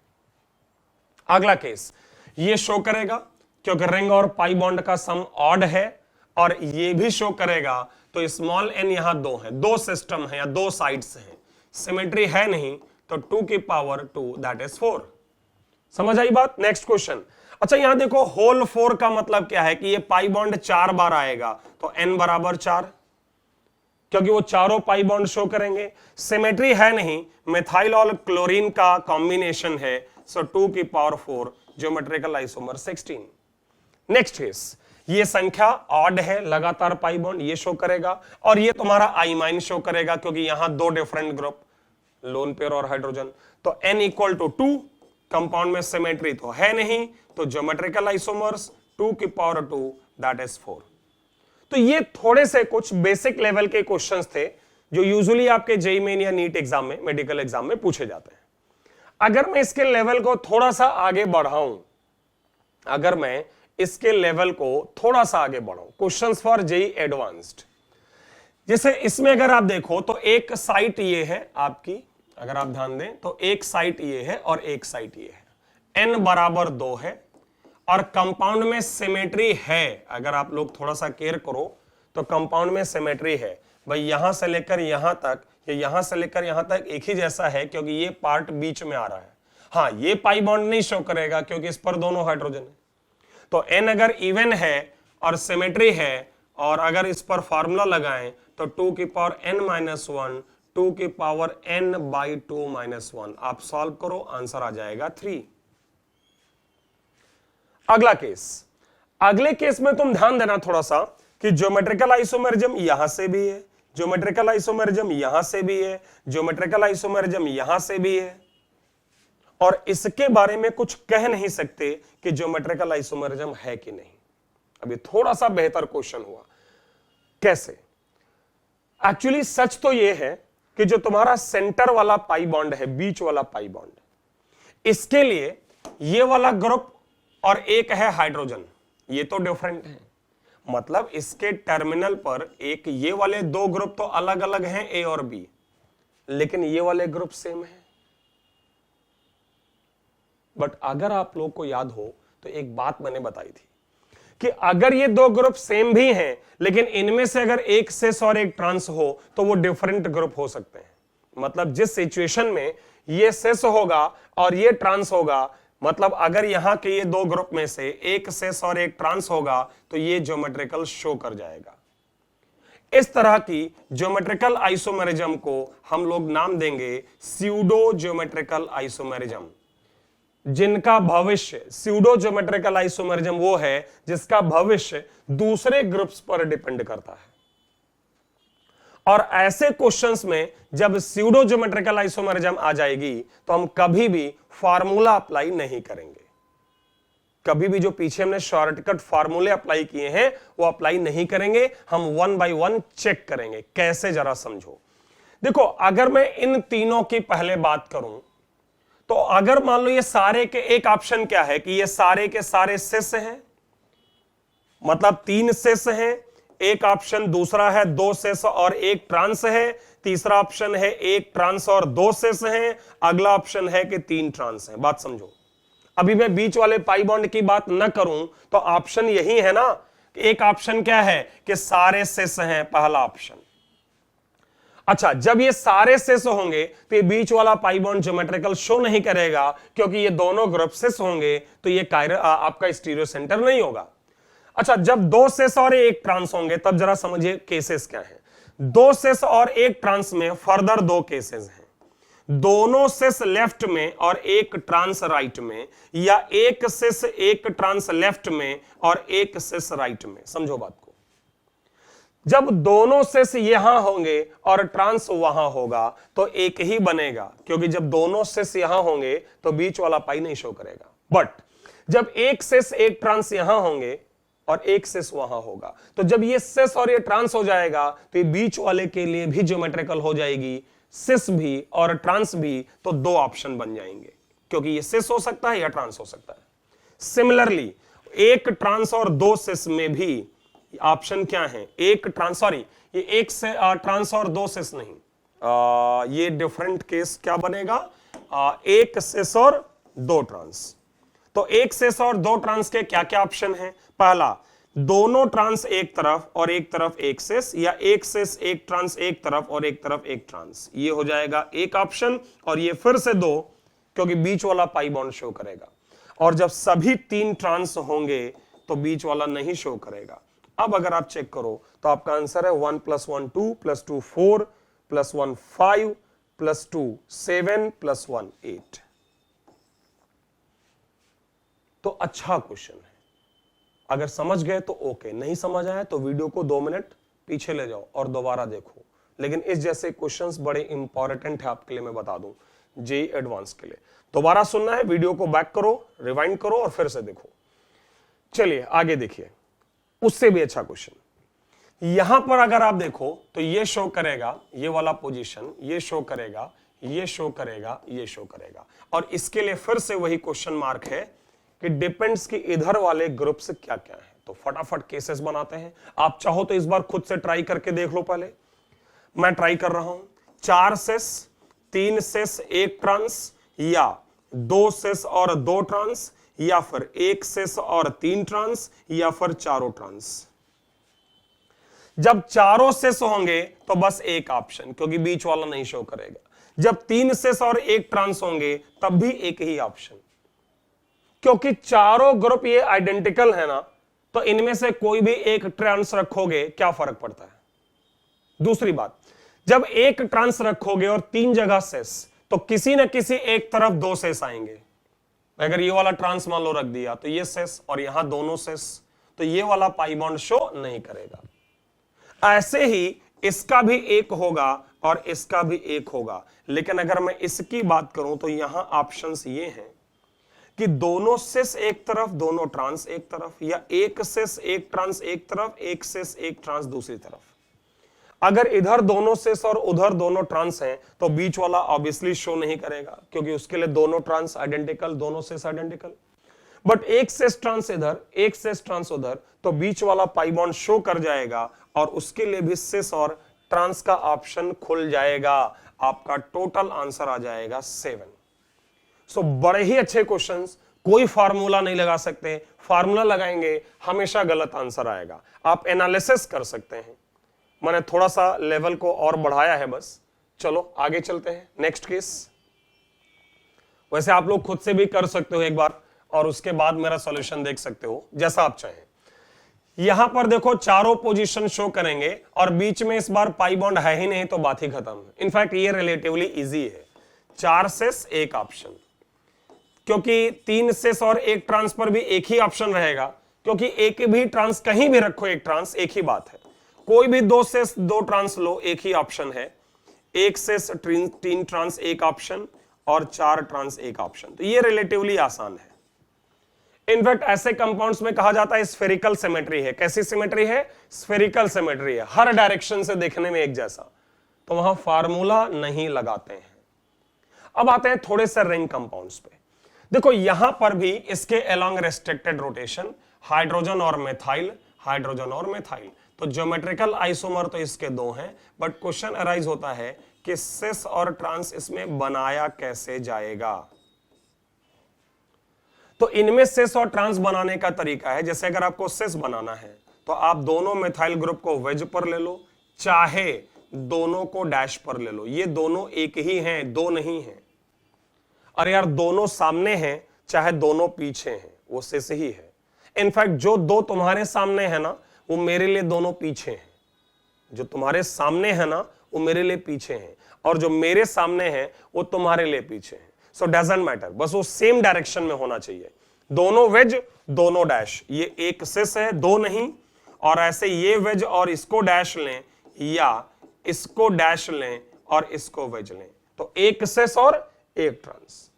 अगला केस, ये शो करेगा क्योंकि रिंग और पाई बॉन्ड का सम ऑड है, और ये भी शो करेगा, तो स्मॉल n यहां 2 है, 2 सिस्टम है या 2 साइड्स हैं, सिमेट्री है नहीं, तो 2 की पावर 2 दैट इज 4। समझ आई बात। नेक्स्ट क्वेश्चन, अच्छा यहां देखो होल 4 का मतलब क्या है कि ये पाई बॉन्ड 4 बार आएगा, तो n बराबर 4, क्योंकि वो चारों पाई बॉन्ड शो करेंगे। सिमेट्री है नहीं, मिथाइल और क्लोरीन का कॉम्बिनेशन है, सो 2 की power 4 geometrical isomer 16। Next case, ये संख्या ऑड है, लगातार पाई बॉन्ड ये शो करेगा, और ये तुम्हारा I- शो करेगा क्योंकि यहां 2 डिफरेंट ग्रुप, लोन पेयर और हाइड्रोजन, तो n इक्वल टू 2, कंपाउंड में सिमेट्री तो है नहीं, तो ज्योमेट्रिकल आइसोमर्स 2 की पावर 2 दैट इज 4। तो ये थोड़े से कुछ बेसिक लेवल के क्वेश्चंस थे जो यूजुअली आपके जेईई मेन या नीट एग्जाम में, मेडिकल एग्जाम में पूछे जाते हैं। अगर मैं इसके लेवल को थोड़ा सा आगे बढ़ाऊं, अगर मैं इसके लेवल को थोड़ा सा आगे बढ़ाऊं, क्वेश्चंस फॉर जेईई एडवांस्ड, जैसे इसमें अगर आप देखो तो एक साइट ये है आपकी, अगर आप ध्यान दें तो एक साइट ये है और एक साइट ये है, n बराबर 2 है, और कंपाउंड में सिमेट्री है। अगर आप लोग थोड़ा सा केयर करो तो कंपाउंड में सिमेट्री है। भाई यहां से लेकर यहां तक, या यहां से लेकर यहां तक एक ही जैसा है, क्योंकि ये पार्ट बीच में आ रहा है। हाँ, ये पाई बॉन्ड नहीं शो करेगा क्योंकि इस पर दोनों हाइड्रोजन है। तो n अगर इवन है और सिमेट्री है, और अगर इस पर फार्मूला लगाएं तो 2 की पावर n-1, 2 की पावर n/2-1, आप सॉल्व करो, आंसर आ जाएगा 3। अगला केस, अगले केस में तुम ध्यान देना थोड़ा सा कि ज्योमेट्रिकल आइसोमेरिज्म यहां से भी है, ज्योमेट्रिकल आइसोमेरिज्म यहां से भी है, ज्योमेट्रिकल आइसोमेरिज्म यहां से भी है, और इसके बारे में कुछ कह नहीं सकते कि ज्योमेट्रिकल आइसोमेरिज्म है कि नहीं। अभी थोड़ा सा बेहतर क्वेश्चन हुआ, कैसे? एक्चुअली सच तो यह है कि जो तुम्हारा सेंटर वाला पाई बॉन्ड है, बीच वाला पाई बॉन्ड, इसके लिए ये वाला ग्रुप और एक है हाइड्रोजन, ये तो डिफरेंट है, मतलब इसके टर्मिनल पर एक ये वाले 2 ग्रुप तो अलग अलग हैं, ए और बी, लेकिन ये वाले ग्रुप सेम है। बट अगर आप लोग को याद हो तो एक बात मैंने बताई थी कि अगर ये 2 ग्रुप सेम भी हैं, लेकिन इनमें से अगर एक सिस और एक ट्रांस हो तो वो डिफरेंट ग्रुप हो सकते हैं। मतलब जिस सिचुएशन में ये सिस होगा और ये ट्रांस होगा, मतलब अगर यहां के ये 2 ग्रुप में से एक सिस और एक ट्रांस होगा तो ये ज्योमेट्रिकल शो कर जाएगा। इस तरह की ज्योमेट्रिकल आइसोमेरिज्म को हम लोग नाम देंगे स्यूडो ज्योमेट्रिकल आइसोमेरिज्म। जिनका भविष्य स्यूडो ज्योमेट्रिकल आइसोमरिज्म वो है जिसका भविष्य दूसरे ग्रुप्स पर डिपेंड करता है। और ऐसे क्वेश्चंस में जब स्यूडो ज्योमेट्रिकल आइसोमरिज्म आ जाएगी तो हम कभी भी फार्मूला अप्लाई नहीं करेंगे। कभी भी जो पीछे हमने शॉर्टकट फार्मूले अप्लाई किए हैं वो अप्लाई नहीं करेंगे, हम 1 बाय 1 चेक करेंगे। कैसे, जरा समझो। देखो, अगर मैं इन तीनों की पहले बात करूं तो अगर मान लो ये सारे के एक ऑप्शन क्या है कि ये सारे के सारे सेस हैं, मतलब 3 सेस हैं। एक ऑप्शन दूसरा है 2 सेस और 1 ट्रांस है। तीसरा ऑप्शन है 1 ट्रांस और 2 सेस हैं। अगला ऑप्शन है कि 3 ट्रांस हैं। बात समझो। अभी मैं बीच वाले पाई बॉन्ड की बात न करूं तो ऑप्शन यही है ना। एक ऑप्शन क्या है कि सारे सेस हैं, पहला ऑप्शन। अच्छा, जब ये सारे सेस होंगे तो ये बीच वाला पाई बॉन्ड ज्योमेट्रिकल शो नहीं करेगा, क्योंकि ये दोनों ग्रुप सेस होंगे तो ये आपका स्टीरियो सेंटर नहीं होगा। अच्छा, जब 2 सेस और 1 ट्रांस होंगे तब जरा समझिए केसेस क्या है। 2 सेस और 1 ट्रांस में फर्दर 2 केसेस हैं। दोनों सेस लेफ्ट में और 1 ट्रांस राइट में, या 1 सेस 1 ट्रांस लेफ्ट में और 1 सेस राइट में। समझो बात को। जब दोनों सेस यहां होंगे और ट्रांस वहां होगा तो एक ही बनेगा, क्योंकि जब दोनों सेस यहां होंगे तो बीच वाला पाई नहीं शो करेगा। बट जब 1 सेस 1 ट्रांस यहां होंगे और 1 सेस वहां होगा, तो जब ये सेस और ये ट्रांस हो जाएगा तो ये बीच वाले के लिए भी ज्योमेट्रिकल हो जाएगी, सिस भी और ट्रांस भी। तो 2 ऑप्शन बन जाएंगे, क्योंकि ये सिस हो सकता है या ट्रांस हो सकता है। सिमिलरली 1 ट्रांस और 2 सिस में भी ऑप्शन क्या है? 1 ट्रांस, सॉरी, ये 1 से ट्रांस और 2 सिस नहीं, ये डिफरेंट केस क्या बनेगा? 1 सिस और 2 ट्रांस। तो 1 सिस और 2 ट्रांस के क्या क्या ऑप्शन है? पहला, दोनों ट्रांस एक तरफ और एक तरफ 1 सिस, या 1 सिस 1 ट्रांस एक तरफ और एक तरफ 1 ट्रांस। ये हो जाएगा एक ऑप्शन, और ये फिर से 2, क्योंकि बीच वाला पाई बॉन्ड शो करेगा। और जब सभी 3 ट्रांस होंगे तो बीच वाला नहीं शो करेगा। अब अगर आप चेक करो तो आपका आंसर है 1 + 1 2 + 2 4 + 1 5 + 2 7 + 1 8। तो अच्छा क्वेश्चन है। अगर समझ गए तो ओके, नहीं समझ आया तो वीडियो को 2 मिनट पीछे ले जाओ और दोबारा देखो। लेकिन इस जैसे क्वेश्चंस बड़े इंपॉर्टेंट है आपके लिए, मैं बता दूं, जेईई एडवांस के लिए। दोबारा सुनना है, वीडियो को बैक करो, रिवाइंड करो और फिर से देखो। चलिए आगे देखिए, उससे भी अच्छा क्वेश्चन। यहां पर अगर आप देखो तो ये शो करेगा, ये वाला पोजीशन, ये शो करेगा, ये शो करेगा, ये शो करेगा। और इसके लिए फिर से वही क्वेश्चन मार्क है कि डिपेंड्स कि इधर वाले ग्रुप्स क्या क्या है। तो फटाफट केसेस बनाते हैं। आप चाहो तो इस बार खुद से ट्राई करके देख लो। पहले मैं ट्राई कर रहा हूं। 4 सेस 3 सेस 1 ट्रांस, या 2 सेस और 2 ट्रांस, या फिर 1 सेस और 3 ट्रांस, या फिर चारों ट्रांस। जब चारों सेस होंगे तो बस एक ऑप्शन, क्योंकि बीच वाला नहीं शो करेगा। जब 3 सेस और 1 ट्रांस होंगे तब भी एक ही ऑप्शन, क्योंकि चारों ग्रुप ये आइडेंटिकल है ना, तो इनमें से कोई भी एक ट्रांस रखोगे क्या फर्क पड़ता है। दूसरी बात, जब एक ट्रांस रखोगे और 3 जगह सेस, तो किसी न किसी एक तरफ 2 सेस आएंगे। अगर ये वाला ट्रांस मान लो रख दिया तो ये सेस और यहां दोनों सेस, तो ये वाला पाई बॉन्ड शो नहीं करेगा। ऐसे ही इसका भी एक होगा और इसका भी एक होगा। लेकिन अगर मैं इसकी बात करूं तो यहां ऑप्शंस ये हैं कि दोनों सेस एक तरफ, दोनों ट्रांस एक तरफ, या 1 सेस 1 ट्रांस एक तरफ, 1 सेस 1 ट्रांस दूसरी तरफ। अगर इधर दोनों सेस और उधर दोनों ट्रांस हैं तो बीच वाला ऑब्वियसली शो नहीं करेगा, क्योंकि उसके लिए दोनों ट्रांस आइडेंटिकल, दोनों cis identical. But 1 cis trans इधर, 1 सेस ट्रांस उधर, तो बीच वाला पाई बॉन्ड शो कर जाएगा और उसके लिए भी सेस और ट्रांस का ऑप्शन खुल जाएगा। आपका टोटल आंसर आ जाएगा 7। सो बड़े ही अच्छे क्वेश्चंस, कोई फार्मूला नहीं लगा सकते। फार्मूला लगाएंगे हमेशा गलत आंसर आएगा। आप एनालिसिस कर सकते हैं। मैंने थोड़ा सा लेवल को और बढ़ाया है बस। चलो आगे चलते हैं, नेक्स्ट केस। वैसे आप लोग खुद से भी कर सकते हो एक बार, और उसके बाद मेरा सॉल्यूशन देख सकते हो, जैसा आप चाहें। यहां पर देखो चारों पोजीशन शो करेंगे और बीच में इस बार पाई बॉन्ड है ही नहीं, तो बात ही खत्म। इनफैक्ट ये रिलेटिवली इजी है। 4 सेस एक ऑप्शन, क्योंकि 3 सिस और 1 ट्रांस पर भी एक ही ऑप्शन रहेगा, क्योंकि एक भी ट्रांस कहीं भी रखो, एक ट्रांस एक ही बात है। कोई भी 2 सिस 2 ट्रांस लो, एक ही ऑप्शन है। 1 सिस 3 ट्रांस एक ऑप्शन और 4 ट्रांस एक ऑप्शन। तो ये रिलेटिवली आसान है। इनफैक्ट ऐसे कंपाउंड्स में कहा जाता है स्फेरिकल सिमेट्री है। कैसी सिमेट्री है? स्फेरिकल सिमेट्री है, हर डायरेक्शन से देखने में एक जैसा। तो वहां फार्मूला नहीं लगाते हैं। अब आते हैं थोड़े से रिंग कंपाउंड्स पे। देखो यहां पर भी इसके अलोंग रेस्ट्रिक्टेड रोटेशन, हाइड्रोजन और मेथाइल, हाइड्रोजन और मेथाइल। तो ज्योमेट्रिकल आइसोमर तो इसके 2 हैं, बट क्वेश्चन अराइज होता है कि सिस और ट्रांस इसमें बनाया कैसे जाएगा। तो इनमें सिस और ट्रांस बनाने का तरीका है, जैसे अगर आपको सिस बनाना है तो आप दोनों मेथाइल ग्रुप को वेज पर ले लो, चाहे दोनों को डैश पर ले लो। ये दोनों एक ही हैं, 2 नहीं हैं। अरे यार दोनों सामने हैं चाहे दोनों पीछे हैं, वो सिस ही है। इनफैक्ट जो 2 तुम्हारे सामने है ना, वो मेरे लिए दोनों पीछे हैं। जो तुम्हारे सामने है ना, वो मेरे लिए पीछे हैं, और जो मेरे सामने है वो तुम्हारे लिए पीछे हैं। सो डजंट मैटर, बस वो सेम डायरेक्शन में होना चाहिए। दोनों वेज दोनों डैश, ये एक सिस है 2 नहीं, और ऐसे ये वेज और इसको डैश लें या इसको डैश लें और इसको वेज लें, तो एक सिस और एक ट्रांस।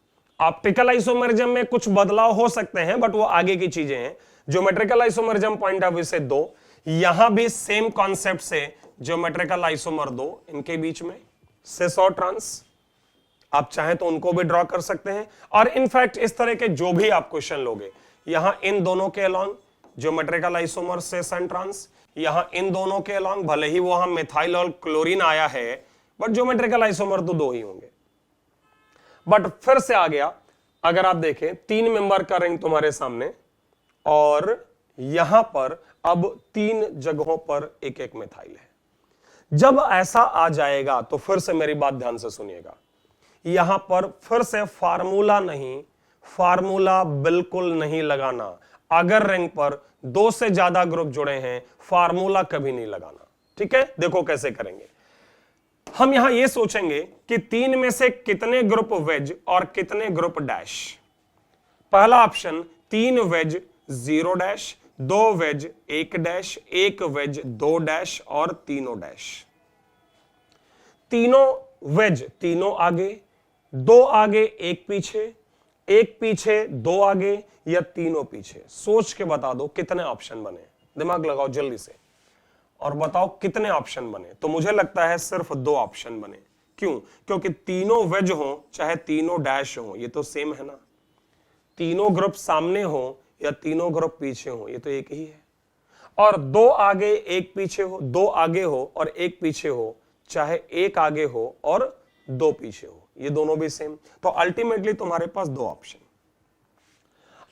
ऑप्टिकल आइसोमरिज्म में कुछ बदलाव हो सकते हैं, बट वो आगे की चीजें हैं। Geometrical isomerism point of view से 2, यहां भी सेम कॉन्सेप्ट से ज्योमेट्रिकल आइसोमर 2, इनके बीच में सिस और ट्रांस। आप चाहें तो उनको भी ड्रॉ कर सकते हैं, और इनफैक्ट इस तरह के जो भी आप क्वेश्चन लोगे, यहां इन दोनों के along geometrical isomer cis and trans, यहां इन दोनों के अलोंग भले ही वहां मिथाइल और क्लोरीन आया है, बट ज्योमेट्रिकल आइसोमर तो 2 ही होंगे। बट फिर से आ गया, अगर आप देखें 3 मेंबर का रिंग तुम्हारे सामने, और यहां पर अब 3 जगहों पर एक एक मिथाइल है। जब ऐसा आ जाएगा तो फिर से मेरी बात ध्यान से सुनिएगा, यहां पर फिर से फार्मूला नहीं, फार्मूला बिल्कुल नहीं लगाना। अगर रिंग पर 2 से ज्यादा ग्रुप जुड़े हैं, फार्मूला कभी नहीं लगाना। ठीक है, देखो कैसे करेंगे। हम यहां यह सोचेंगे कि 3 में से कितने ग्रुप वेज और कितने ग्रुप डैश। पहला option 3 wedge 0 dash, 2 wedge 1 dash, 1 wedge 2 dash और तीनों डैश। तीनों वेज तीनों आगे, 2 आगे 1 पीछे, 1 पीछे 2 आगे, या तीनों पीछे। सोच के बता दो कितने ऑप्शन बने, दिमाग लगाओ जल्दी से और बताओ कितने ऑप्शन बने। तो मुझे लगता है सिर्फ 2 ऑप्शन बने। क्यों? क्योंकि तीनों वेज हो चाहे तीनों डैश हो, ये तो सेम है ना। तीनों ग्रुप सामने हो या तीनों ग्रुप पीछे हो, ये तो एक ही है। और 2 आगे 1 पीछे हो, 2 आगे हो और 1 पीछे हो, चाहे 1 आगे हो और 2 पीछे हो, ये दोनों भी सेम। तो अल्टीमेटली तुम्हारे पास 2 ऑप्शन।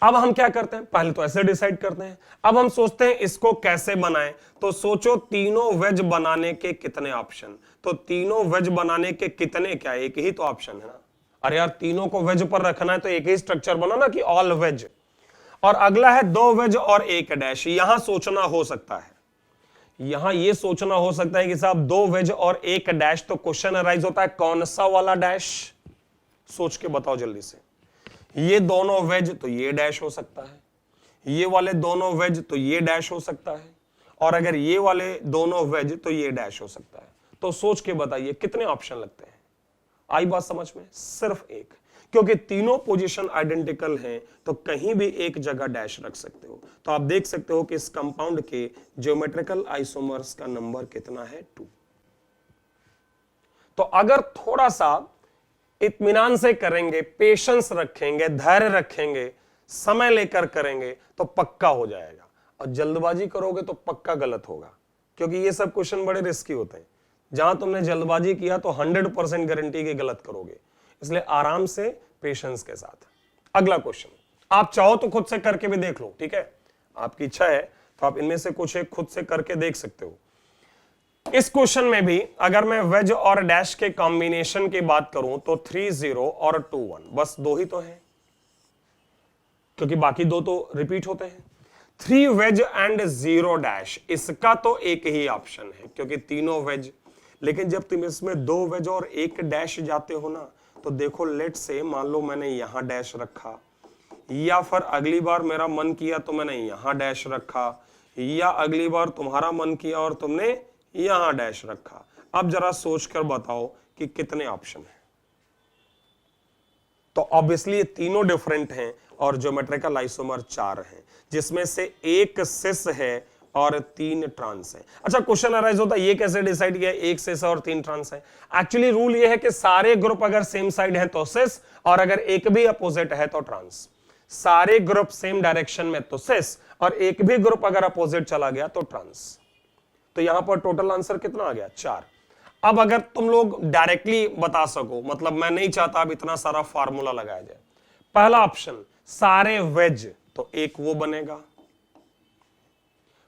अब हम क्या करते हैं, पहले तो ऐसे डिसाइड करते हैं। अब हम सोचते हैं इसको कैसे बनाएं। तो सोचो तीनों वेज बनाने के कितने ऑप्शन। तो तीनों वेज बनाने के कितने, क्या एक ही तो ऑप्शन है ना। अरे यार तीनों को वेज पर रखना है तो एक ही स्ट्रक्चर बना ना कि ऑल वेज। और अगला है 2 वेज और 1 डैश। यहां सोचना हो सकता है, यहां यह सोचना हो सकता है कि साहब 2 वेज और 1 डैश, तो क्वेश्चन अराइज होता है कौन सा वाला डैश। सोच के बताओ जल्दी से। ये दोनों वेज तो ये डैश हो सकता है, ये वाले दोनों वेज तो ये डैश हो सकता है, और अगर ये वाले दोनों वेज तो ये डैश हो सकता है। तो सोच के बताइए कितने ऑप्शन लगते हैं। आई बात समझ में? सिर्फ एक, क्योंकि तीनों पोजीशन आइडेंटिकल हैं तो कहीं भी एक जगह डैश रख सकते हो। तो आप देख सकते हो कि इस कंपाउंड के ज्योमेट्रिकल आइसोमर्स का नंबर कितना है, 2। तो अगर थोड़ा सा इत्मीनान से करेंगे, पेशेंस रखेंगे, धैर्य रखेंगे, समय लेकर करेंगे तो पक्का हो जाएगा। और जल्दबाजी करोगे तो पक्का गलत होगा, क्योंकि ये सब क्वेश्चन बड़े रिस्की होते हैं। जहां तुमने जल्दबाजी किया तो 100% गारंटी के गलत करोगे। इसलिए आराम से, पेशेंस के साथ। अगला क्वेश्चन आप चाहो तो खुद से करके भी देख लो, ठीक है, आपकी इच्छा है तो आप इनमें से कुछ एक खुद से करके देख सकते हो। इस क्वेश्चन में भी अगर मैं वेज और डैश के कॉम्बिनेशन की बात करूं तो 3 0 और 2 1, बस 2 ही तो हैं, क्योंकि बाकी 2 तो रिपीट होते हैं। 3 वेज एंड 0 डैश, इसका तो एक ही ऑप्शन है क्योंकि तीनों वेज। लेकिन जब तुम इसमें 2 वेज और 1 डैश जाते हो ना, तो देखो लेट से मान लो मैंने यहां डैश रखा, या फिर अगली बार मेरा मन किया तो मैंने यहां डैश रखा, या अगली बार तुम्हारा मन किया और तुमने यहां डैश रखा। अब जरा सोचकर बताओ कि कितने ऑप्शन हैं। तो ऑब्वियसली ये तीनों डिफरेंट हैं और ज्योमेट्रिकल आइसोमर 4 हैं, जिसमें से एक सिस है और 3 ट्रांस है। अच्छा, क्वेश्चन अराइज होता है ये कैसे डिसाइड किया एक सिस और 3 ट्रांस है? एक्चुअली रूल ये है कि सारे ग्रुप अगर सेम साइड है तो सिस, और अगर एक भी अपोजिट है तो ट्रांस। सारे ग्रुप सेम डायरेक्शन में तो सिस, और एक भी ग्रुप अगर अपोजिट चला गया तो ट्रांस। तो यहां पर टोटल आंसर कितना आ गया? 4। अब अगर तुम लोग डायरेक्टली बता सको, मतलब मैं नहीं चाहता अब इतना सारा फार्मूला लगाया जाए। पहला ऑप्शन सारे वेज, तो एक वो बनेगा।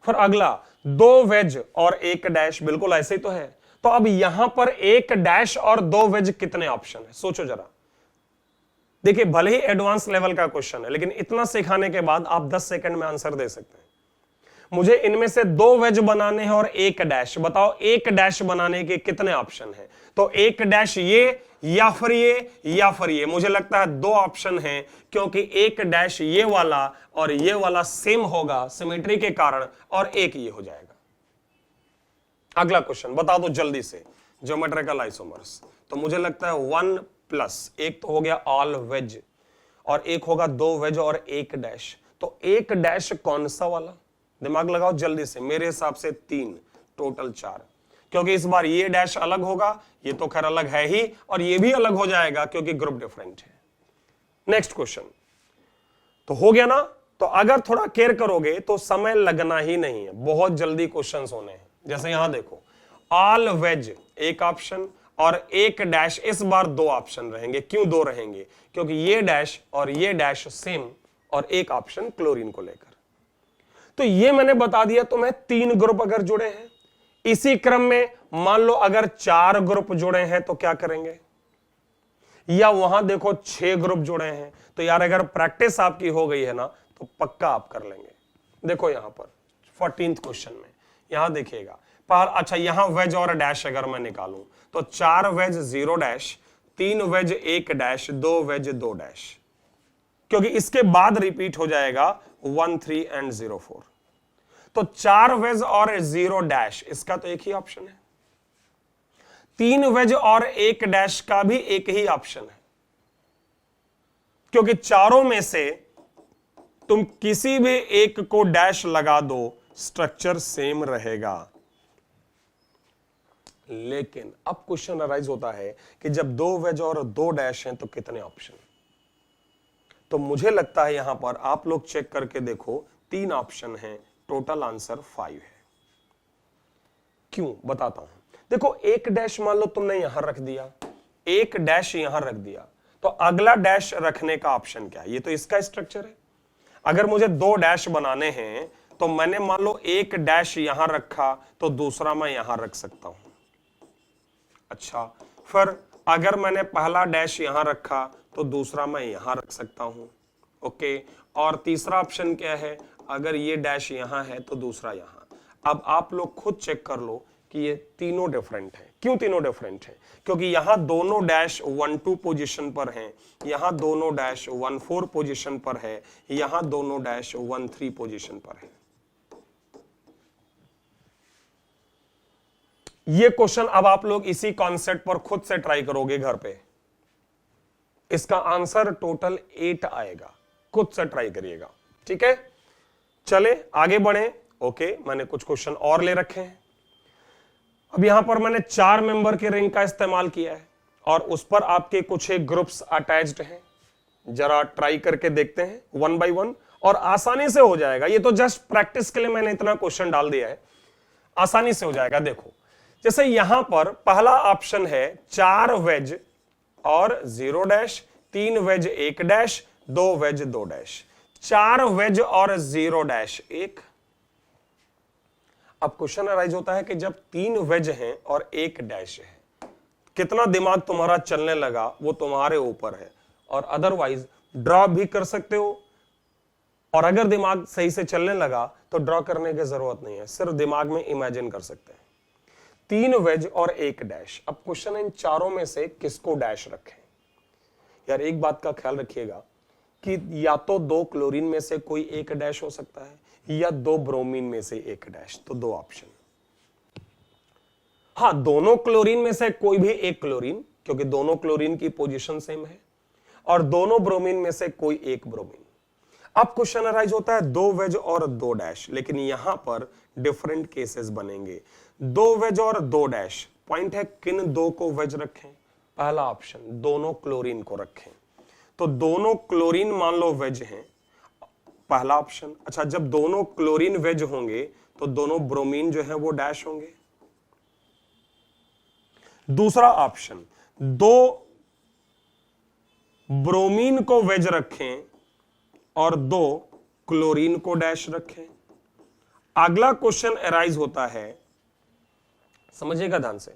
फिर अगला 2 वेज और 1 डैश, बिल्कुल ऐसे ही तो है। तो अब यहां पर 1 डैश और 2 वेज कितने ऑप्शन है? सोचो जरा। देखिए, भले ही एडवांस लेवल का क्वेश्चन है, लेकिन इतना सिखाने के बाद आप 10 सेकंड में आंसर दे सकते हैं। मुझे इनमें से 2 वेज बनाने हैं और 1 डैश। बताओ 1 डैश बनाने के कितने ऑप्शन हैं? तो 1 डैश ये या फिर ये या फिर ये। मुझे लगता है 2 ऑप्शन हैं, क्योंकि 1 डैश ये वाला और ये वाला सेम होगा सिमेट्री के कारण, और एक ये हो जाएगा। अगला क्वेश्चन बता दो जल्दी से, ज्योमेट्रिकल आइसोमर्स। तो मुझे लगता है 1 प्लस एक तो हो गया ऑल वेज, और एक होगा 2 वेज और 1 डैश। तो 1 डैश कौन सा वाला? दिमाग लगाओ जल्दी से। मेरे हिसाब से 3, टोटल 4, क्योंकि इस बार ये डैश अलग होगा, ये तो खैर अलग है ही, और ये भी अलग हो जाएगा क्योंकि ग्रुप डिफरेंट है। नेक्स्ट क्वेश्चन तो हो गया ना? तो अगर थोड़ा केयर करोगे तो समय लगना ही नहीं है, बहुत जल्दी क्वेश्चंस होने हैं। जैसे यहां देखो, ऑल वेज एक ऑप्शन और 1 डैश, इस बार 2 ऑप्शन रहेंगे। क्यों 2 रहेंगे? क्योंकि ये डैश और ये डैश सेम, और एक ऑप्शन क्लोरीन को लेकर। तो ये मैंने बता दिया तुम्हें 3 ग्रुप अगर जुड़े हैं। इसी क्रम में मान लो अगर 4 ग्रुप जुड़े हैं तो क्या करेंगे? या वहां देखो 6 ग्रुप जुड़े हैं, तो यार अगर प्रैक्टिस आपकी हो गई है ना तो पक्का आप कर लेंगे। देखो यहां पर 14th क्वेश्चन में यहां देखिएगा, अच्छा यहां वेज और डैश अगर मैं निकालूं तो 4 wedge 0 dash, 3 wedge 1 dash, 2 wedge 2 dash, क्योंकि इसके बाद रिपीट हो जाएगा 1 3 एंड 0 4। तो 4 वेज और 0 डैश, इसका तो एक ही ऑप्शन है। 3 वेज और 1 डैश का भी एक ही ऑप्शन है, क्योंकि चारों में से तुम किसी भी एक को डैश लगा दो, स्ट्रक्चर सेम रहेगा। लेकिन अब क्वेश्चन अराइज होता है कि जब 2 वेज और 2 डैश हैं तो कितने ऑप्शन? तो मुझे लगता है यहां पर आप लोग चेक करके देखो, 3 ऑप्शन हैं, टोटल आंसर 5 है। क्यों बताता हूं। देखो 1 डैश मान लो तुमने यहां रख दिया, 1 डैश यहां रख दिया, तो अगला डैश रखने का ऑप्शन क्या है? ये तो इसका स्ट्रक्चर है। अगर मुझे 2 डैश बनाने हैं तो मैंने मान लो 1 डैश यहां रखा तो दूसरा मैं यहां रख सकता हूं। अच्छा, फिर अगर मैंने पहला डैश यहां रखा तो दूसरा मैं यहां रख सकता हूं। ओके, और तीसरा ऑप्शन क्या है? अगर ये डैश यहां है तो दूसरा यहां। अब आप लोग खुद चेक कर लो कि ये तीनों डिफरेंट हैं। क्यों तीनों डिफरेंट हैं? क्योंकि यहां दोनों डैश 1 2 पोजीशन पर हैं, यहां दोनों डैश 1 4 पोजीशन पर है, यहां दोनों डैश 1 3 पोजीशन पर है। ये क्वेश्चन अब आप लोग इसी कॉन्सेप्ट पर खुद से ट्राई करोगे घर पे। इसका आंसर टोटल 8 आएगा, खुद से ट्राई करिएगा। ठीक है, चले आगे बढ़े। ओके, मैंने कुछ क्वेश्चन और ले रखे हैं। अब यहां पर मैंने 4 मेंबर के रिंग का इस्तेमाल किया है और उस पर आपके कुछ एक ग्रुप्स अटैच्ड हैं। जरा ट्राई करके देखते हैं 1 बाय 1, और आसानी से हो जाएगा। ये तो जस्ट प्रैक्टिस के लिए मैंने इतना क्वेश्चन डाल दिया है, आसानी से हो जाएगा। देखो जैसे यहां पर पहला ऑप्शन है 4 वेज और 0 dash, 3 wedge 1 dash, 2 wedge 2 dash, 4 wedge और 0 डैश 1। अब क्वेश्चन अराइज होता है कि जब 3 वेज हैं और 1 डैश है, कितना दिमाग तुम्हारा चलने लगा वो तुम्हारे ऊपर है, और अदरवाइज ड्रॉ भी कर सकते हो, और अगर दिमाग सही से चलने लगा तो ड्रॉ करने की जरूरत नहीं है, सिर्फ दिमाग में इमेजिन कर सकते हैं। 3 वेज और 1 डैश। अब क्वेश्चन इन चारों में से किसको डैश रखें? यार एक बात का ख्याल रखिएगा, कि या तो दो क्लोरीन में से कोई एक डैश हो सकता है या दो ब्रोमीन में से एक डैश, तो दो ऑप्शन। हाँ, दोनों क्लोरीन में से कोई भी एक क्लोरीन, क्योंकि दोनों क्लोरीन की पोजीशन सेम है, और दोनों ब्रोमीन में से कोई एक ब्रोमीन। अब क्वेश्चन अराइज होता है दो वेज और दो डैश, लेकिन यहां पर डिफरेंट केसेस बनेंगे। दो वेज और दो डैश, पॉइंट है किन दो को वेज रखें। पहला ऑप्शन, दोनों क्लोरीन को रखें, तो दोनों क्लोरीन मान लो वेज हैं, पहला ऑप्शन। अच्छा, जब दोनों क्लोरीन वेज होंगे तो दोनों ब्रोमीन जो है वो डैश होंगे। दूसरा ऑप्शन, दो ब्रोमीन को वेज रखें और दो क्लोरीन को डैश रखें। अगला क्वेश्चन अराइज होता है, समझिएगा ध्यान से,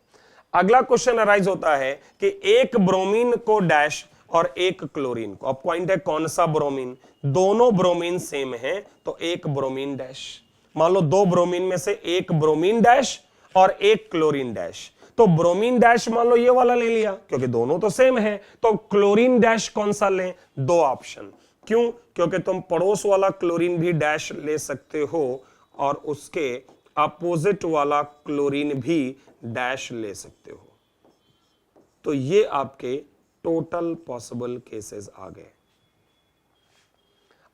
अगला क्वेश्चन अराइज होता है कि एक ब्रोमीन को डैश और एक क्लोरीन को। अब पॉइंट है कौन सा ब्रोमीन, दोनों ब्रोमीन सेम है तो एक ब्रोमीन डैश। मान लो दो ब्रोमीन में से एक ब्रोमीन डैश और एक क्लोरीन डैश, तो ब्रोमीन डैश मान लो ये वाला ले लिया क्योंकि दोनों तो सेम है, तो क्लोरीन डैश कौन सा लें, दो ऑप्शन। क्यों, क्योंकि तुम पड़ोस वाला क्लोरीन भी डैश ले सकते हो और उसके अपोजिट वाला क्लोरीन भी डैश ले सकते हो। तो ये आपके टोटल पॉसिबल केसेस आ गए।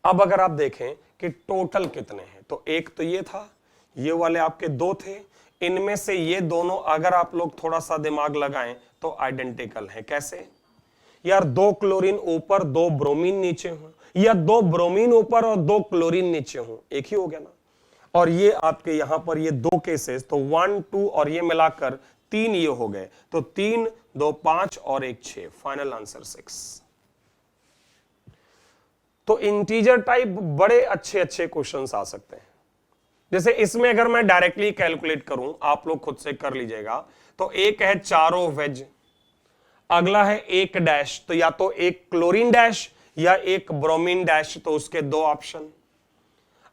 अब अगर आप देखें कि टोटल कितने हैं, तो एक तो ये था, ये वाले आपके दो थे, इनमें से ये दोनों अगर आप लोग थोड़ा सा दिमाग लगाएं तो आइडेंटिकल है। कैसे यार, दो क्लोरीन ऊपर दो ब्रोमीन नीचे हो, या दो ब्रोमीन ऊपर और दो क्लोरीन नीचे हो, एक ही हो गया ना। और ये आपके यहां पर ये दो केसेस, तो 1 2 और ये मिलाकर 3 ये हो गए, तो 3 2 5 और 1 6, फाइनल आंसर 6। तो इंटीजर टाइप बड़े अच्छे अच्छे क्वेश्चंस आ सकते हैं। जैसे इसमें अगर मैं डायरेक्टली कैलकुलेट करूं, आप लोग खुद से कर लीजिएगा, तो एक है चारों वेज, अगला है एक डैश, तो या तो एक क्लोरीन डैश या एक ब्रोमीन डैश, तो उसके दो ऑप्शन।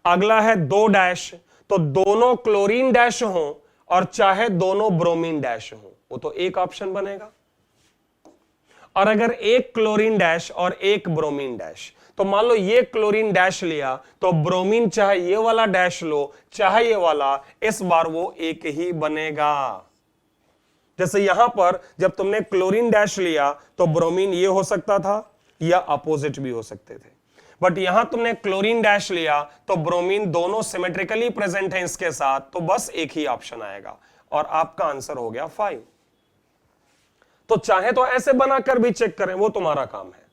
अगला है दो डैश, तो दोनों क्लोरीन डैश हो और चाहे दोनों ब्रोमीन डैश हो, वो तो एक ऑप्शन बनेगा। और अगर एक क्लोरीन डैश और एक ब्रोमीन डैश, तो मान लो ये क्लोरीन डैश लिया तो ब्रोमीन चाहे ये वाला डैश लो चाहे ये वाला, इस बार वो एक ही बनेगा। जैसे यहां पर जब तुमने क्लोरीन डैश लिया तो ब्रोमीन ये हो सकता था या अपोजिट भी हो सकते थे, बट यहां तुमने क्लोरीन डैश लिया तो ब्रोमीन दोनों सिमेट्रिकली प्रेजेंट है इसके साथ, तो बस एक ही ऑप्शन आएगा और आपका आंसर हो गया 5। तो चाहे तो ऐसे बनाकर भी चेक करें, वो तुम्हारा काम है।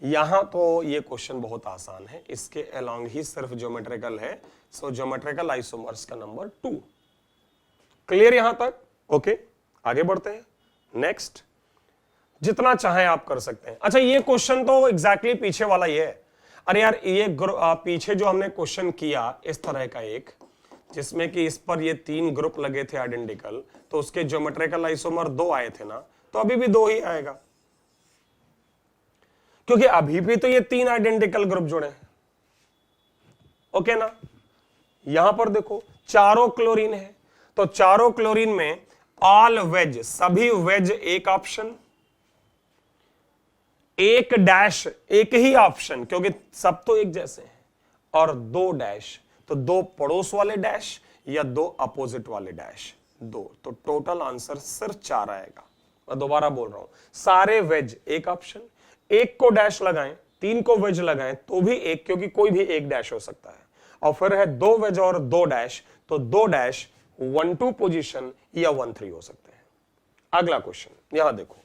यहां तो ये क्वेश्चन बहुत आसान है, इसके अलोंग ही सिर्फ ज्योमेट्रिकल है, सो ज्योमेट्रिकल आइसोमर्स का नंबर 2। क्लियर यहां तक? ओके, आगे बढ़ते हैं। नेक्स्ट, जितना चाहे आप कर सकते हैं। अच्छा, ये क्वेश्चन तो एग्जैक्टली पीछे वाला ये है। अरे यार, ये पीछे जो हमने क्वेश्चन किया इस तरह का एक, जिसमें कि इस पर ये 3 ग्रुप लगे थे आइडेंटिकल, तो उसके ज्योमेट्रिकल आइसोमर 2 आए थे ना, तो अभी भी 2 ही आएगा, क्योंकि अभी भी तो ये 3 आइडेंटिकल ग्रुप जुड़े हैं। ओके ना, यहां पर देखो चारों क्लोरीन है, तो चारों क्लोरीन में ऑल वेज, सभी वेज एक ऑप्शन, एक डैश एक ही ऑप्शन क्योंकि सब तो एक जैसे हैं, और 2 डैश, तो 2 पड़ोस वाले डैश या 2 अपोजिट वाले डैश, 2, तो टोटल आंसर सिर्फ 4 आएगा। मैं दोबारा बोल रहा हूं, सारे वेज एक ऑप्शन, एक को डैश लगाएं, 3 को वेज लगाएं तो भी एक, क्योंकि कोई भी एक डैश हो सकता है, और फिर है 2 वेज और 2 डैश, तो 2 डैश 1 2 पोजीशन या 1 3 हो सकते हैं। अगला क्वेश्चन यहां देखो,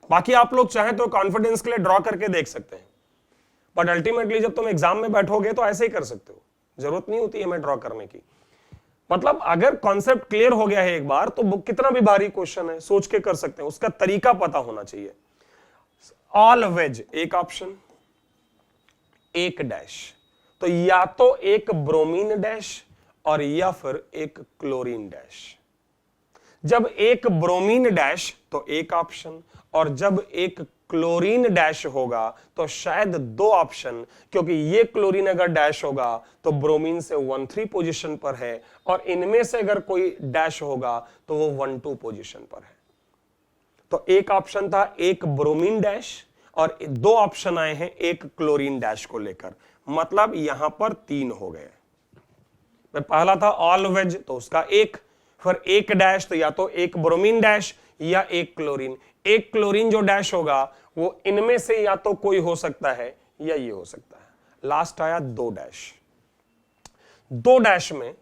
बाकी आप लोग चाहें तो कॉन्फिडेंस के लिए ड्रॉ करके देख सकते हैं, बट अल्टीमेटली जब तुम एग्जाम में बैठोगे तो ऐसे ही कर सकते हो, जरूरत नहीं होती है मैं ड्रॉ करने की। मतलब अगर कॉन्सेप्ट क्लियर हो गया है एक बार, तो कितना भी भारी क्वेश्चन है सोच के कर सकते हैं, उसका तरीका पता होना चाहिए। ऑल वेज एक ऑप्शन, एक डैश, तो या तो एक ब्रोमीन डैश और या फिर एक क्लोरीन डैश। जब एक ब्रोमीन डैश तो एक ऑप्शन, और जब एक क्लोरीन डैश होगा तो शायद 2 ऑप्शन, क्योंकि ये क्लोरीन अगर डैश होगा तो ब्रोमीन से 1 3 पोजीशन पर है, और इनमें से अगर कोई डैश होगा तो वो 1 2 पोजीशन पर है। तो एक ऑप्शन था एक ब्रोमीन डैश और 2 ऑप्शन आए हैं एक क्लोरीन डैश को लेकर, मतलब यहां पर 3 हो गए। पहला था ऑल वेज तो उसका 1, फिर 1 डैश तो या तो 1 ब्रोमीन डैश या 1 क्लोरीन। 1 क्लोरीन जो डैश होगा वो इनमें से या तो कोई हो सकता है या ये हो सकता है। लास्ट आया 2 डैश। 2 डैश में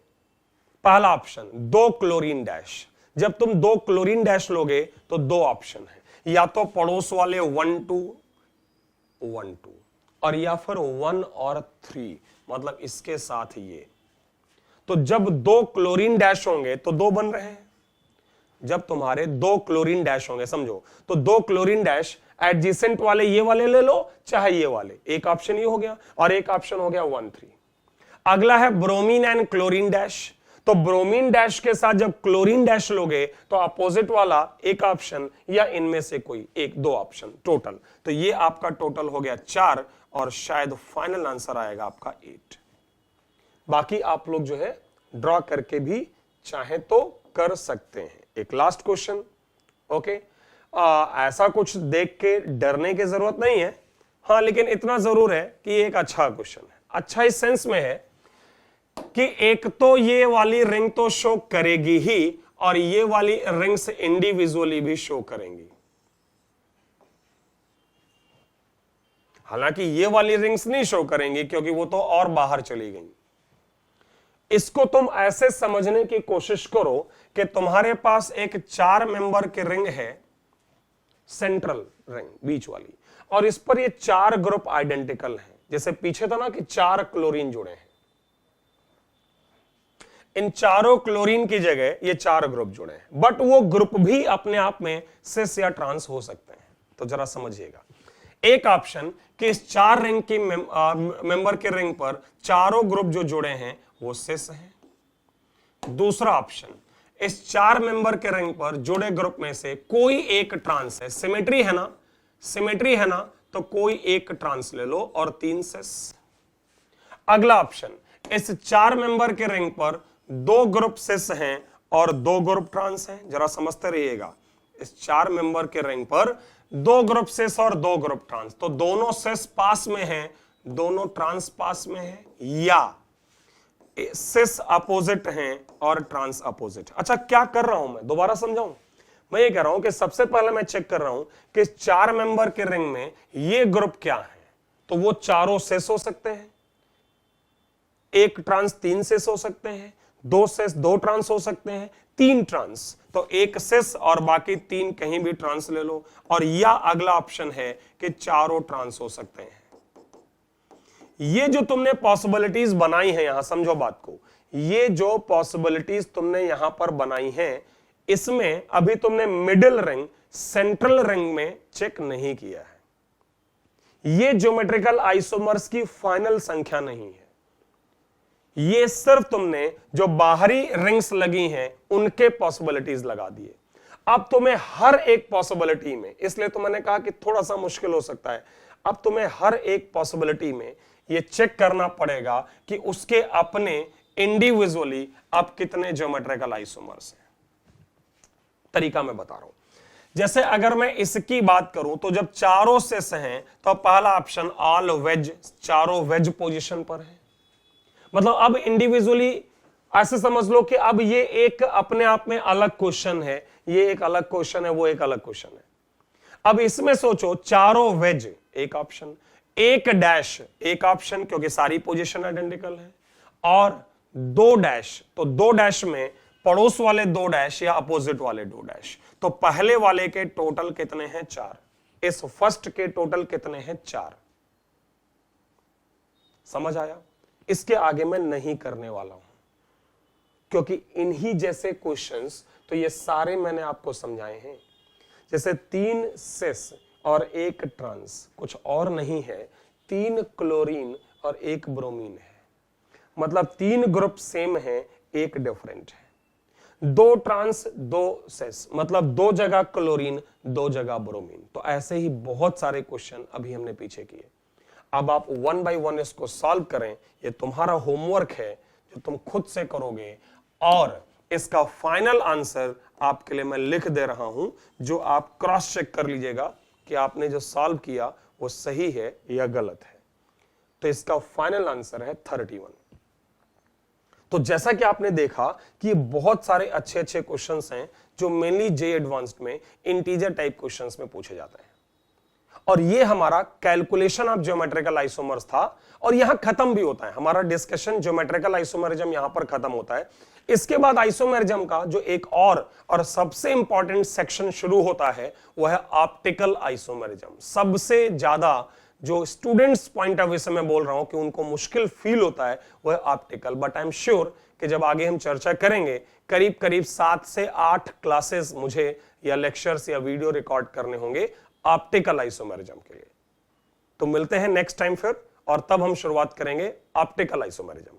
पहला ऑप्शन 2 क्लोरीन डैश। जब तुम 2 क्लोरीन डैश लोगे तो 2 ऑप्शन है, या तो पड़ोस वाले 1 2 1 2 और या फिर 1 और 3, मतलब इसके साथ ये। तो जब 2 क्लोरीन डैश होंगे तो 2 बन रहे हैं। जब तुम्हारे 2 क्लोरीन डैश होंगे, समझो, तो 2 क्लोरीन डैश एडजेसेंट वाले ये वाले ले लो चाहे ये वाले, एक ऑप्शन ये हो गया और एक ऑप्शन हो गया 1 3। अगला है ब्रोमीन एंड क्लोरीन डैश। तो ब्रोमीन डैश के साथ जब क्लोरीन डैश लोगे तो अपोजिट वाला एक ऑप्शन या इनमें से कोई एक, 2 ऑप्शन टोटल। तो ये आपका टोटल हो गया 4 और शायद फाइनल आंसर आएगा आपका 8। बाकी आप लोग जो है ड्रॉ करके भी चाहे तो कर सकते हैं। एक लास्ट क्वेश्चन, ओके। ऐसा कुछ देख के डरने की जरूरत नहीं है, हाँ, लेकिन इतना जरूर है कि एक अच्छा क्वेश्चन है। अच्छा इस सेंस में है कि एक तो ये वाली रिंग तो शो करेगी ही और ये वाली रिंग्स इंडिविजुअली भी शो करेंगी। हालांकि ये वाली रिंग्स नहीं शो करेंगी क्योंकि वो तो और बाहर चली गई। इसको तुम ऐसे समझने की कोशिश करो कि तुम्हारे पास एक 4 मेंबर की रिंग है, सेंट्रल रिंग बीच वाली, और इस पर ये 4 ग्रुप आइडेंटिकल हैं। जैसे पीछे था ना कि 4 क्लोरीन जुड़े हैं, इन चारों क्लोरीन की जगह ये 4 ग्रुप जुड़े हैं, बट वो ग्रुप भी अपने आप में सिस या ट्रांस हो सकते हैं। तो जरा समझिएगा, एक ऑप्शन कि इस 4 रिंग की मेंबर के रिंग पर चारों ग्रुप जो जुड़े हैं वो सिस हैं। दूसरा ऑप्शन, इस 4 मेंबर के रिंग पर जुड़े ग्रुप में से कोई एक ट्रांस है। सिमेट्री है ना, सिमेट्री है ना, तो कोई एक ट्रांस ले लो और 3 सिस। अगला ऑप्शन, इस 4 मेंबर के रिंग पर 2 ग्रुप सिस हैं और 2 ग्रुप ट्रांस हैं। जरा समझते रहिएगा, इस 4 मेंबर के रिंग पर 2 ग्रुप सिस और 2 ग्रुप ट्रांस, तो दोनों सिस पास में हैं, दोनों ट्रांस पास में हैं, या सिस अपोजिट हैं और ट्रांस अपोजिट। अच्छा, क्या कर रहा हूं मैं, दोबारा समझाऊं। मैं ये कह रहा हूं कि सबसे पहले मैं चेक कर रहा हूं कि 4 मेंबर के रिंग में ये ग्रुप क्या है, तो वो चारों सिस हो सकते हैं, एक ट्रांस 3 सिस हो सकते हैं, 2 सिस 2 ट्रांस हो सकते हैं, 3 ट्रांस तो 1 सिस और बाकी 3 कहीं भी ट्रांस ले लो, और या अगला ऑप्शन है कि चारों ट्रांस हो सकते हैं। ये जो तुमने पॉसिबिलिटीज बनाई है, यहां समझो बात को, ये जो पॉसिबिलिटीज तुमने यहां पर बनाई हैं, इसमें अभी तुमने मिडिल रिंग सेंट्रल रिंग में चेक नहीं किया है। ये ज्योमेट्रिकल आइसोमर्स की फाइनल संख्या नहीं है, ये सिर्फ तुमने जो बाहरी रिंग्स लगी हैं उनके पॉसिबिलिटीज लगा दिए। अब तुम्हें हर एक पॉसिबिलिटी में, इसलिए तो मैंने कहा कि थोड़ा सा मुश्किल हो सकता है, अब तुम्हें हर एक पॉसिबिलिटी में ये चेक करना पड़ेगा कि उसके अपने इंडिविजुअली अब कितने ज्योमेट्रिकल आइसोमर्स हैं। तरीका मैं बता रहा हूं, जैसे अगर मैं इसकी बात करूं तो जब चारों सिस हैं तो पहला ऑप्शन ऑल वेज, चारों वेज पोजीशन पर है। मतलब अब इंडिविजुअली ऐसे समझ लो कि अब ये एक अपने आप में अलग क्वेश्चन है, ये एक अलग क्वेश्चन है, वो एक अलग क्वेश्चन है। अब इसमें सोचो, चारों वेज एक ऑप्शन, एक डैश एक ऑप्शन क्योंकि सारी पोजीशन आइडेंटिकल है, और 2 डैश, तो 2 डैश में पड़ोस वाले 2 डैश या अपोजिट वाले 2 डैश। तो पहले वाले के टोटल कितने हैं? 4। इस फर्स्ट के टोटल कितने हैं? 4। समझ आया? इसके आगे मैं नहीं करने वाला हूं क्योंकि इन्हीं जैसे क्वेश्चंस तो ये सारे मैंने आपको समझाए हैं। जैसे 3 सिस और 1 ट्रांस, कुछ और नहीं है, 3 क्लोरीन और 1 ब्रोमीन है, मतलब 3 ग्रुप सेम है, 1 डिफरेंट है। 2 ट्रांस 2 सिस, मतलब 2 जगह क्लोरीन 2 जगह ब्रोमीन। तो ऐसे ही बहुत सारे क्वेश्चन अभी हमने पीछे किए। अब आप 1 बाय 1 इसको सॉल्व करें, ये तुम्हारा होमवर्क है जो तुम खुद से करोगे, और इसका फाइनल आंसर आपके लिए मैं लिख दे रहा हूं जो आप क्रॉस चेक कर लीजिएगा कि आपने जो सॉल्व किया वो सही है या गलत है। तो इसका फाइनल आंसर है 31। तो जैसा कि आपने देखा कि ये बहुत सारे अच्छे अच्छे क्वेश्चंस हैं जो मेनली जे एडवांस्ड में इंटीजर टाइप क्वेश्चंस में पूछे जाते हैं। और ये हमारा कैलकुलेशन ऑफ ज्योमेट्रिकल आइसोमर्स था और यहां खत्म भी होता है हमारा डिस्कशन। ज्योमेट्रिकल आइसोमरिज्म यहां पर खत्म होता है। इसके बाद आइसोमरिज्म का जो एक और सबसे इंपॉर्टेंट सेक्शन शुरू होता है वो है ऑप्टिकल आइसोमरिज्म। सबसे ज्यादा जो स्टूडेंट्स पॉइंट ऑफ व्यू से मैं बोल रहा हूं कि उनको मुश्किल फील होता है वो है optical. But I am sure कि जब आगे हम चर्चा करेंगे, करीब करीब 7 से 8 क्लासेस मुझे या लेक्चर्स या वीडियो रिकॉर्ड करने होंगे ऑप्टिकल आइसोमरिज्म के लिए। तो मिलते हैं नेक्स्ट टाइम फिर, और तब हम शुरुआत करेंगे ऑप्टिकल आइसोमरिज्म।